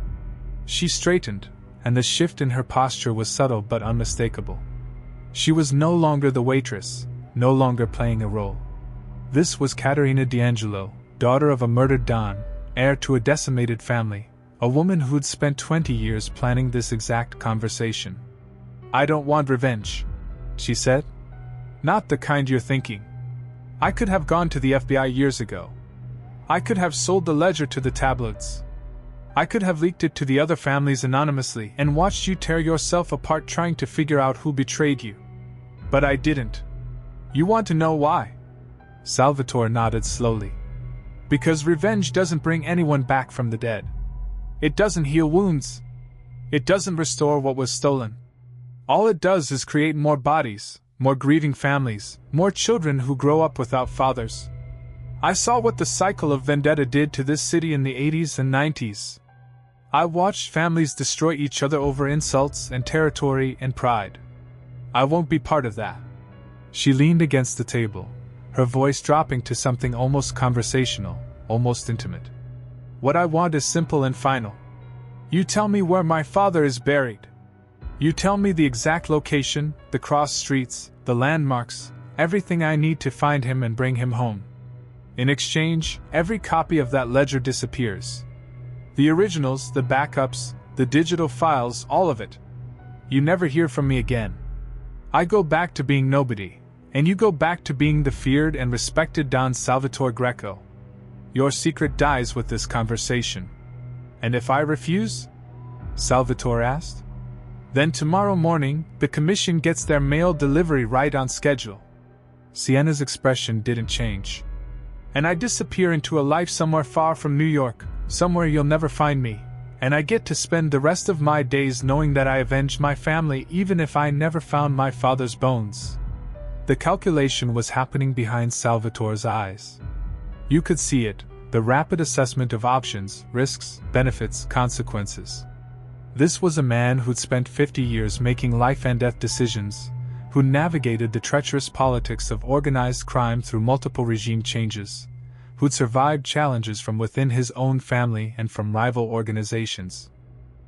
She straightened, and the shift in her posture was subtle but unmistakable. She was no longer the waitress, no longer playing a role. This was Caterina D'Angelo, daughter of a murdered Don, heir to a decimated family, a woman who'd spent 20 years planning this exact conversation. I don't want revenge, she said. Not the kind you're thinking. I could have gone to the FBI years ago. I could have sold the ledger to the tabloids. I could have leaked it to the other families anonymously and watched you tear yourself apart trying to figure out who betrayed you. But I didn't. You want to know why? Salvatore nodded slowly. Because revenge doesn't bring anyone back from the dead. It doesn't heal wounds. It doesn't restore what was stolen. All it does is create more bodies, more grieving families, more children who grow up without fathers. I saw what the cycle of vendetta did to this city in the 80s and 90s. I watched families destroy each other over insults and territory and pride. I won't be part of that. She leaned against the table, her voice dropping to something almost conversational, almost intimate. What I want is simple and final. You tell me where my father is buried. You tell me the exact location, the cross streets, the landmarks, everything I need to find him and bring him home. In exchange, every copy of that ledger disappears. The originals, the backups, the digital files, all of it. You never hear from me again. I go back to being nobody, and you go back to being the feared and respected Don Salvatore Greco. Your secret dies with this conversation. And if I refuse? Salvatore asked. Then tomorrow morning, the commission gets their mail delivery right on schedule. Sienna's expression didn't change. And I disappear into a life somewhere far from New York, somewhere you'll never find me, and I get to spend the rest of my days knowing that I avenged my family even if I never found my father's bones. The calculation was happening behind Salvatore's eyes. You could see it, the rapid assessment of options, risks, benefits, consequences. This was a man who'd spent 50 years making life-and-death decisions, who navigated the treacherous politics of organized crime through multiple regime changes, who'd survived challenges from within his own family and from rival organizations.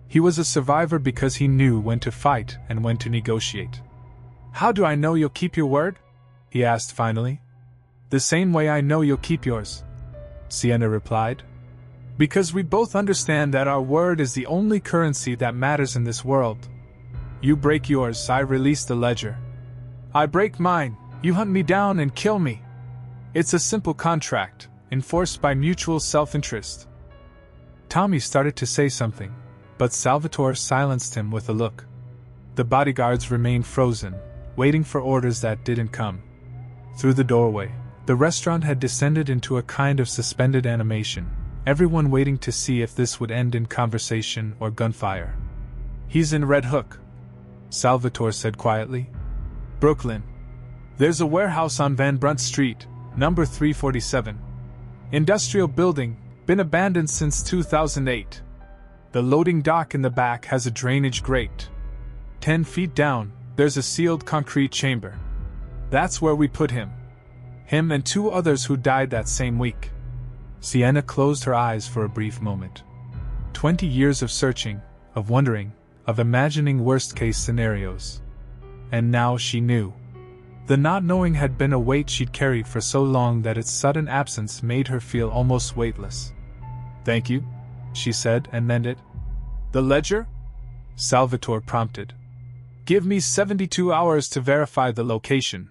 He was a survivor because he knew when to fight and when to negotiate. "How do I know you'll keep your word?" he asked finally. "The same way I know you'll keep yours," Sienna replied. "Because we both understand that our word is the only currency that matters in this world. You break yours, I release the ledger. I break mine, you hunt me down and kill me. It's a simple contract, enforced by mutual self-interest." Tommy started to say something, but Salvatore silenced him with a look. The bodyguards remained frozen, waiting for orders that didn't come. Through the doorway, the restaurant had descended into a kind of suspended animation, everyone waiting to see if this would end in conversation or gunfire. "He's in Red Hook," Salvatore said quietly. "Brooklyn. There's a warehouse on Van Brunt Street, number 347. Industrial building, been abandoned since 2008. The loading dock in the back has a drainage grate. 10 feet down, there's a sealed concrete chamber. That's where we put him. Him and 2 others who died that same week." Sienna closed her eyes for a brief moment. 20 years of searching, of wondering, of imagining worst-case scenarios. And now she knew. The not knowing had been a weight she'd carried for so long that its sudden absence made her feel almost weightless. "Thank you," she said, and then it. "The ledger?" Salvatore prompted. "Give me 72 hours to verify the location,"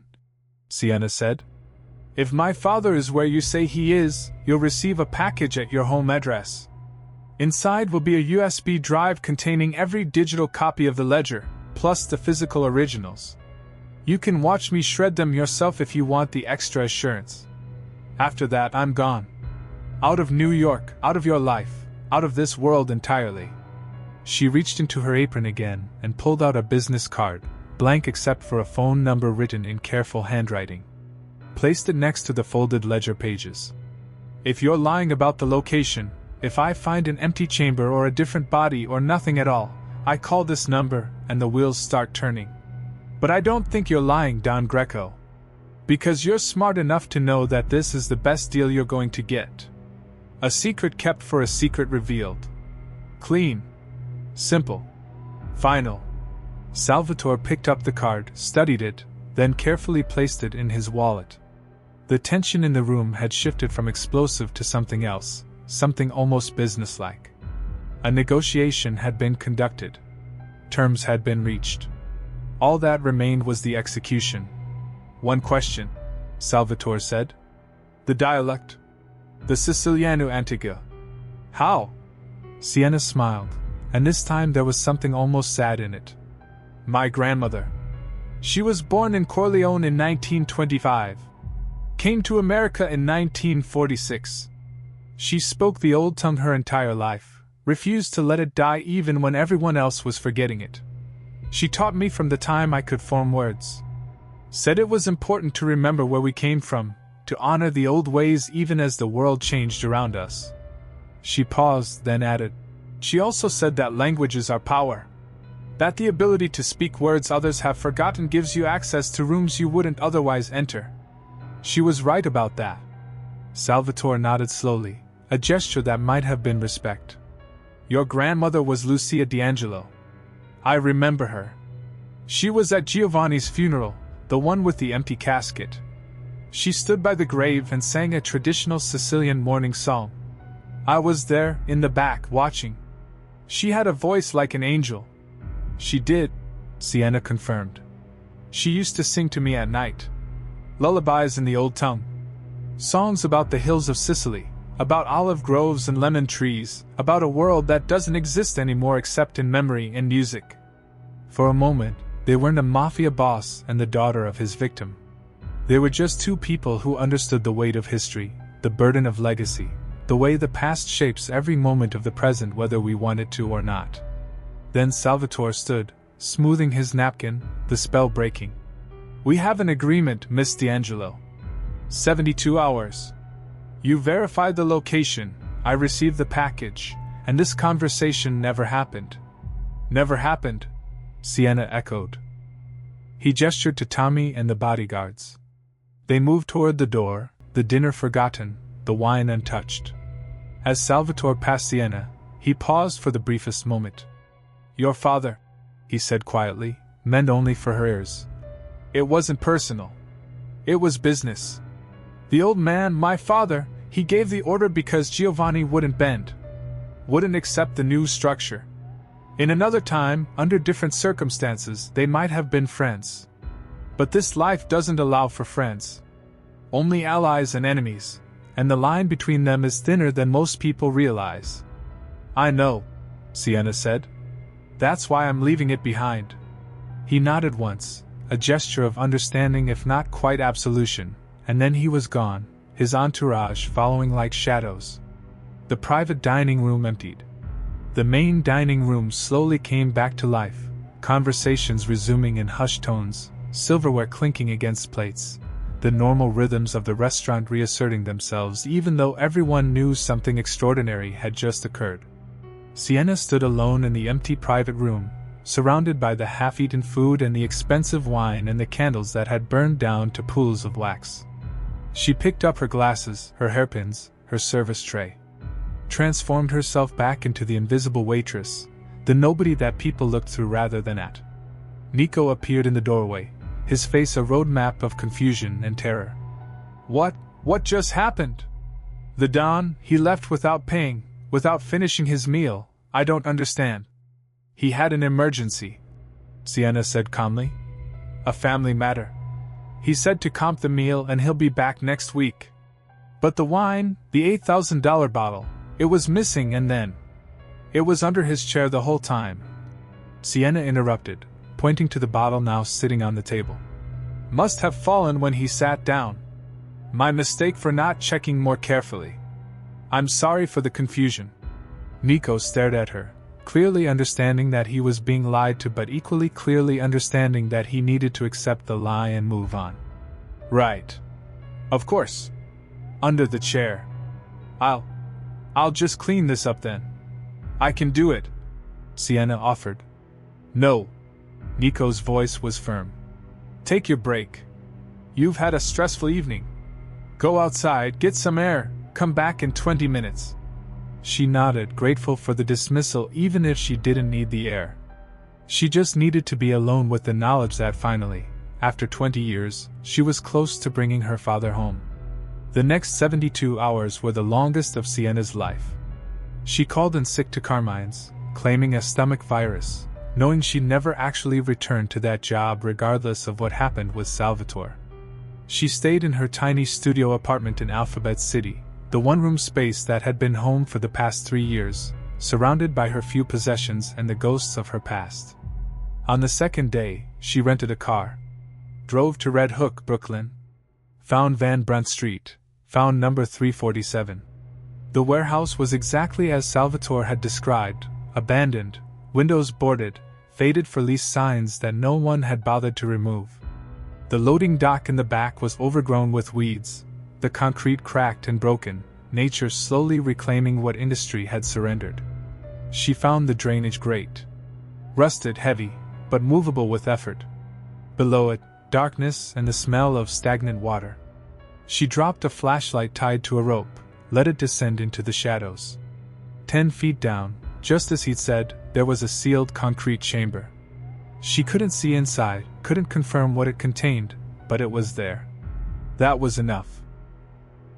Sienna said. "If my father is where you say he is, you'll receive a package at your home address. Inside will be a USB drive containing every digital copy of the ledger, plus the physical originals. You can watch me shred them yourself if you want the extra assurance. After that, I'm gone. Out of New York, out of your life, out of this world entirely." She reached into her apron again and pulled out a business card, blank except for a phone number written in careful handwriting. Placed it next to the folded ledger pages. "If you're lying about the location, if I find an empty chamber or a different body or nothing at all, I call this number and the wheels start turning. But I don't think you're lying, Don Greco. Because you're smart enough to know that this is the best deal you're going to get. A secret kept for a secret revealed. Clean. Simple. Final." Salvatore picked up the card, studied it, then carefully placed it in his wallet. The tension in the room had shifted from explosive to something else, something almost businesslike. A negotiation had been conducted. Terms had been reached. All that remained was the execution. "One question," Salvatore said. "The dialect? The Siciliano Antigua. How?" Sienna smiled, and this time there was something almost sad in it. "My grandmother. She was born in Corleone in 1925. Came to America in 1946. She spoke the old tongue her entire life, refused to let it die even when everyone else was forgetting it. She taught me from the time I could form words. Said it was important to remember where we came from, to honor the old ways even as the world changed around us." She paused, then added, "She also said that languages are power. That the ability to speak words others have forgotten gives you access to rooms you wouldn't otherwise enter. She was right about that." Salvatore nodded slowly, a gesture that might have been respect. "Your grandmother was Lucia D'Angelo. I remember her. She was at Giovanni's funeral, the one with the empty casket. She stood by the grave and sang a traditional Sicilian mourning song. I was there, in the back, watching. She had a voice like an angel." "She did," Sienna confirmed. She used to sing to me at night. Lullabies in the old tongue. Songs about the hills of Sicily, about olive groves and lemon trees, about a world that doesn't exist anymore except in memory and music. For a moment, they weren't a mafia boss and the daughter of his victim. They were just two people who understood the weight of history, the burden of legacy, the way the past shapes every moment of the present whether we want it to or not. Then Salvatore stood, smoothing his napkin, the spell breaking. "We have an agreement, Miss D'Angelo. 72 hours. You verified the location, I received the package, and this conversation never happened." "Never happened?" Sienna echoed. He gestured to Tommy and the bodyguards. They moved toward the door, the dinner forgotten, the wine untouched. As Salvatore passed Sienna, he paused for the briefest moment. "Your father," he said quietly, meant only for her ears. "It wasn't personal. It was business. The old man, my father, he gave the order because Giovanni wouldn't bend. Wouldn't accept the new structure. In another time, under different circumstances, they might have been friends. But this life doesn't allow for friends. Only allies and enemies, and the line between them is thinner than most people realize." "I know," Sienna said. "That's why I'm leaving it behind." He nodded once, a gesture of understanding if not quite absolution, and then he was gone, his entourage following like shadows. The private dining room emptied. The main dining room slowly came back to life, conversations resuming in hushed tones, silverware clinking against plates, the normal rhythms of the restaurant reasserting themselves even though everyone knew something extraordinary had just occurred. Sienna stood alone in the empty private room, surrounded by the half-eaten food and the expensive wine and the candles that had burned down to pools of wax. She picked up her glasses, her hairpins, her service tray. Transformed herself back into the invisible waitress, the nobody that people looked through rather than at. Nico appeared in the doorway, his face a roadmap of confusion and terror. What just happened?" "The Don, he left without paying, without finishing his meal, I don't understand." "He had an emergency," Sienna said calmly. "A family matter. He said to comp the meal and he'll be back next week. But the wine, the $8,000 bottle, it was missing and then. It was under his chair the whole time." Sienna interrupted, pointing to the bottle now sitting on the table. "Must have fallen when he sat down. My mistake for not checking more carefully. I'm sorry for the confusion." Nico stared at her, clearly understanding that he was being lied to but equally clearly understanding that he needed to accept the lie and move on. "Right. Of course. Under the chair. I'll just clean this up then. I can do it," Sienna offered. "No." Nico's voice was firm. "Take your break. You've had a stressful evening. Go outside, get some air, come back in 20 minutes. She nodded, grateful for the dismissal even if she didn't need the air. She just needed to be alone with the knowledge that finally, after 20 years, she was close to bringing her father home. The next 72 hours were the longest of Sienna's life. She called in sick to Carmine's, claiming a stomach virus, knowing she'd never actually return to that job regardless of what happened with Salvatore. She stayed in her tiny studio apartment in Alphabet City, the one-room space that had been home for the past 3 years, surrounded by her few possessions and the ghosts of her past. On the second day, she rented a car. Drove to Red Hook, Brooklyn. Found Van Brunt Street. Found number 347. The warehouse was exactly as Salvatore had described, abandoned, windows boarded, faded for lease signs that no one had bothered to remove. The loading dock in the back was overgrown with weeds, the concrete cracked and broken, nature slowly reclaiming what industry had surrendered. She found the drainage grate. Rusted, heavy, but movable with effort. Below it, darkness and the smell of stagnant water. She dropped a flashlight tied to a rope, let it descend into the shadows. 10 feet down, just as he'd said, there was a sealed concrete chamber. She couldn't see inside, couldn't confirm what it contained, but it was there. That was enough.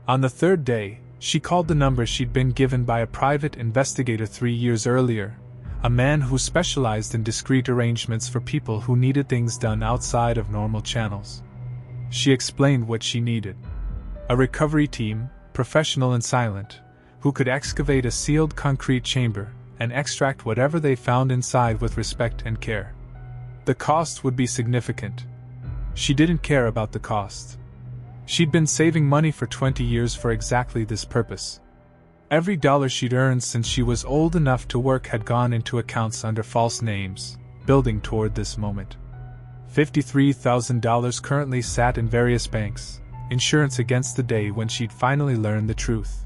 On the third day, she called the number she'd been given by a private investigator 3 years earlier, a man who specialized in discreet arrangements for people who needed things done outside of normal channels. She explained what she needed. A recovery team, professional and silent, who could excavate a sealed concrete chamber and extract whatever they found inside with respect and care. The cost would be significant. She didn't care about the cost. She'd been saving money for 20 years for exactly this purpose. Every dollar she'd earned since she was old enough to work had gone into accounts under false names, building toward this moment. $53,000 currently sat in various banks, insurance against the day when she'd finally learned the truth.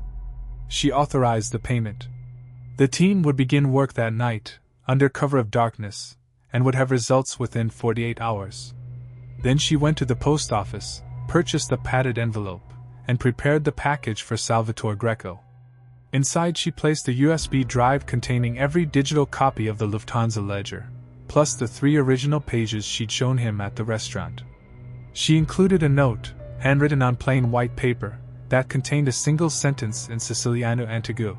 She authorized the payment. The team would begin work that night, under cover of darkness, and would have results within 48 hours. Then she went to the post office, purchased a padded envelope, and prepared the package for Salvatore Greco. Inside she placed a USB drive containing every digital copy of the Lufthansa ledger, plus the 3 original pages she'd shown him at the restaurant. She included a note, handwritten on plain white paper, that contained a single sentence in Siciliano Antiguo.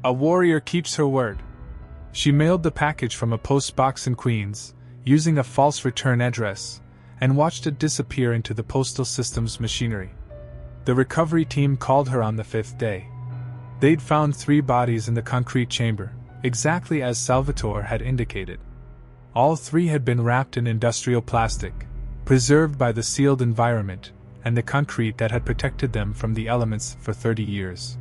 "A warrior keeps her word." She mailed the package from a post box in Queens, using a false return address, and watched it disappear into the postal system's machinery. The recovery team called her on the 5th day. They'd found 3 bodies in the concrete chamber, exactly as Salvatore had indicated. All 3 had been wrapped in industrial plastic, preserved by the sealed environment and the concrete that had protected them from the elements for 30 years.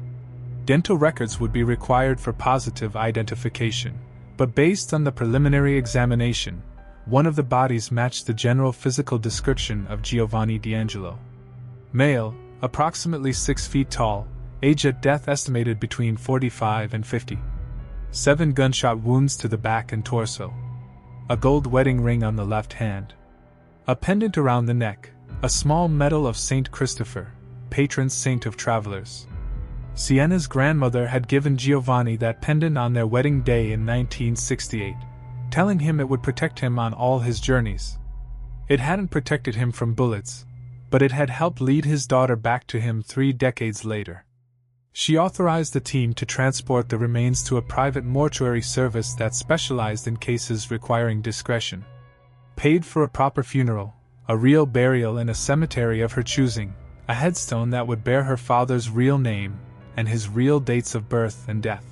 Dental records would be required for positive identification, but based on the preliminary examination, one of the bodies matched the general physical description of Giovanni D'Angelo. Male, approximately 6 feet tall, age at death estimated between 45 and 50. 7 gunshot wounds to the back and torso. A gold wedding ring on the left hand. A pendant around the neck, a small medal of Saint Christopher, patron saint of travelers. Sienna's grandmother had given Giovanni that pendant on their wedding day in 1968, telling him it would protect him on all his journeys. It hadn't protected him from bullets, but it had helped lead his daughter back to him 3 decades later. She authorized the team to transport the remains to a private mortuary service that specialized in cases requiring discretion. Paid for a proper funeral, a real burial in a cemetery of her choosing, a headstone that would bear her father's real name and his real dates of birth and death.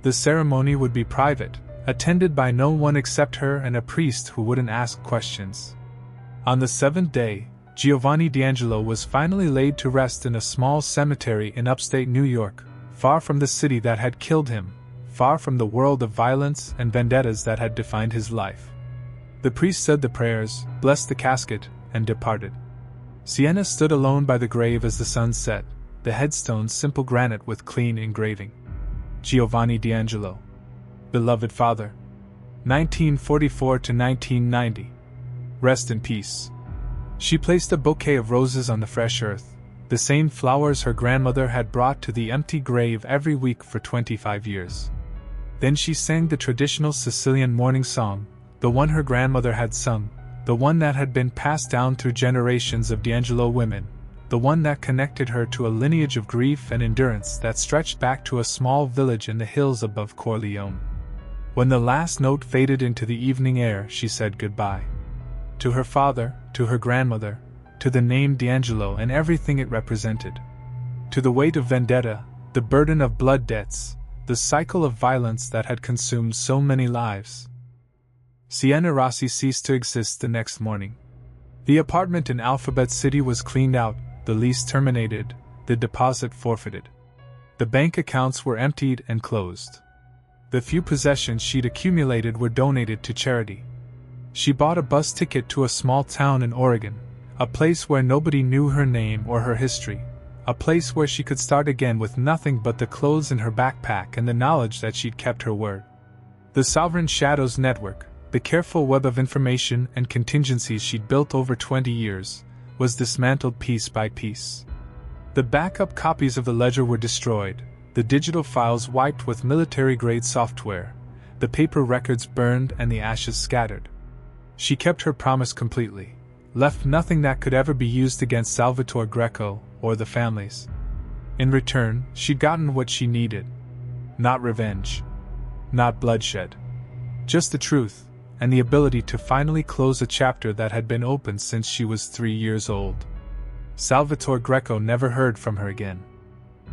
The ceremony would be private, attended by no one except her and a priest who wouldn't ask questions. On the 7th day, Giovanni D'Angelo was finally laid to rest in a small cemetery in upstate New York, far from the city that had killed him, far from the world of violence and vendettas that had defined his life. The priest said the prayers, blessed the casket, and departed. Sienna stood alone by the grave as the sun set, the headstone simple granite with clean engraving. Giovanni D'Angelo. Beloved Father. 1944 to 1990. Rest in peace. She placed a bouquet of roses on the fresh earth, the same flowers her grandmother had brought to the empty grave every week for 25 years. Then she sang the traditional Sicilian morning song, the one her grandmother had sung, the one that had been passed down through generations of D'Angelo women, the one that connected her to a lineage of grief and endurance that stretched back to a small village in the hills above Corleone. When the last note faded into the evening air, she said goodbye. To her father, to her grandmother, to the name D'Angelo and everything it represented. To the weight of vendetta, the burden of blood debts, the cycle of violence that had consumed so many lives. Sienna Rossi ceased to exist the next morning. The apartment in Alphabet City was cleaned out, the lease terminated, the deposit forfeited. The bank accounts were emptied and closed. The few possessions she'd accumulated were donated to charity. She bought a bus ticket to a small town in Oregon, a place where nobody knew her name or her history, a place where she could start again with nothing but the clothes in her backpack and the knowledge that she'd kept her word. The Sovereign Shadows Network, the careful web of information and contingencies she'd built over 20 years, was dismantled piece by piece. The backup copies of the ledger were destroyed, the digital files wiped with military-grade software, the paper records burned and the ashes scattered. She kept her promise completely, left nothing that could ever be used against Salvatore Greco or the families. In return, she'd gotten what she needed. Not revenge. Not bloodshed. Just the truth, and the ability to finally close a chapter that had been open since she was 3 years old. Salvatore Greco never heard from her again.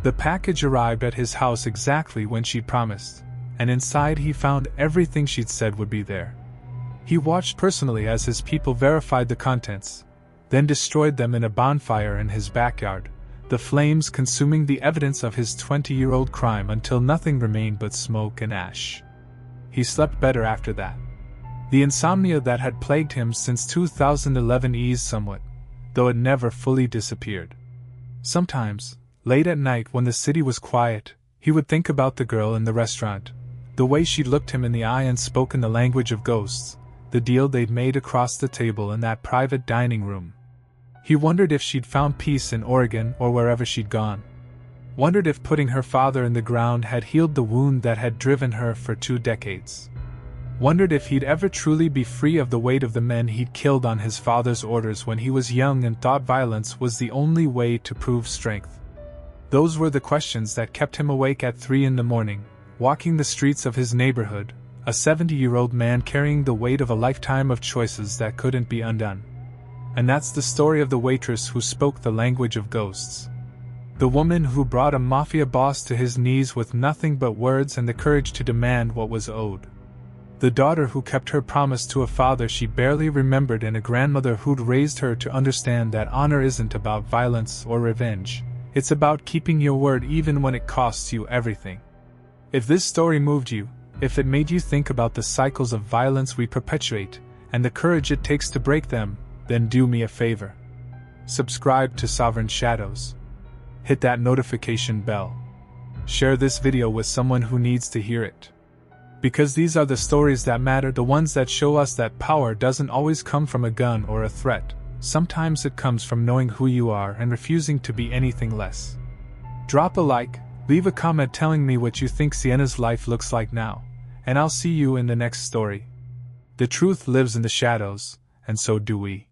The package arrived at his house exactly when she'd promised, and inside he found everything she'd said would be there. He watched personally as his people verified the contents, then destroyed them in a bonfire in his backyard, the flames consuming the evidence of his 20-year-old crime until nothing remained but smoke and ash. He slept better after that. The insomnia that had plagued him since 2011 eased somewhat, though it never fully disappeared. Sometimes, late at night when the city was quiet, he would think about the girl in the restaurant, the way she looked him in the eye and spoke in the language of ghosts, the deal they'd made across the table in that private dining room. He wondered if she'd found peace in Oregon or wherever she'd gone. Wondered if putting her father in the ground had healed the wound that had driven her for 2 decades. Wondered if he'd ever truly be free of the weight of the men he'd killed on his father's orders when he was young and thought violence was the only way to prove strength. Those were the questions that kept him awake at 3 in the morning, walking the streets of his neighborhood, a 70-year-old man carrying the weight of a lifetime of choices that couldn't be undone. And that's the story of the waitress who spoke the language of ghosts. The woman who brought a mafia boss to his knees with nothing but words and the courage to demand what was owed. The daughter who kept her promise to a father she barely remembered and a grandmother who'd raised her to understand that honor isn't about violence or revenge, it's about keeping your word even when it costs you everything. If this story moved you, if it made you think about the cycles of violence we perpetuate, and the courage it takes to break them, then do me a favor. Subscribe to Sovereign Shadows. Hit that notification bell. Share this video with someone who needs to hear it. Because these are the stories that matter, the ones that show us that power doesn't always come from a gun or a threat. Sometimes it comes from knowing who you are and refusing to be anything less. Drop a like, leave a comment telling me what you think Sienna's life looks like now, and I'll see you in the next story. The truth lives in the shadows, and so do we.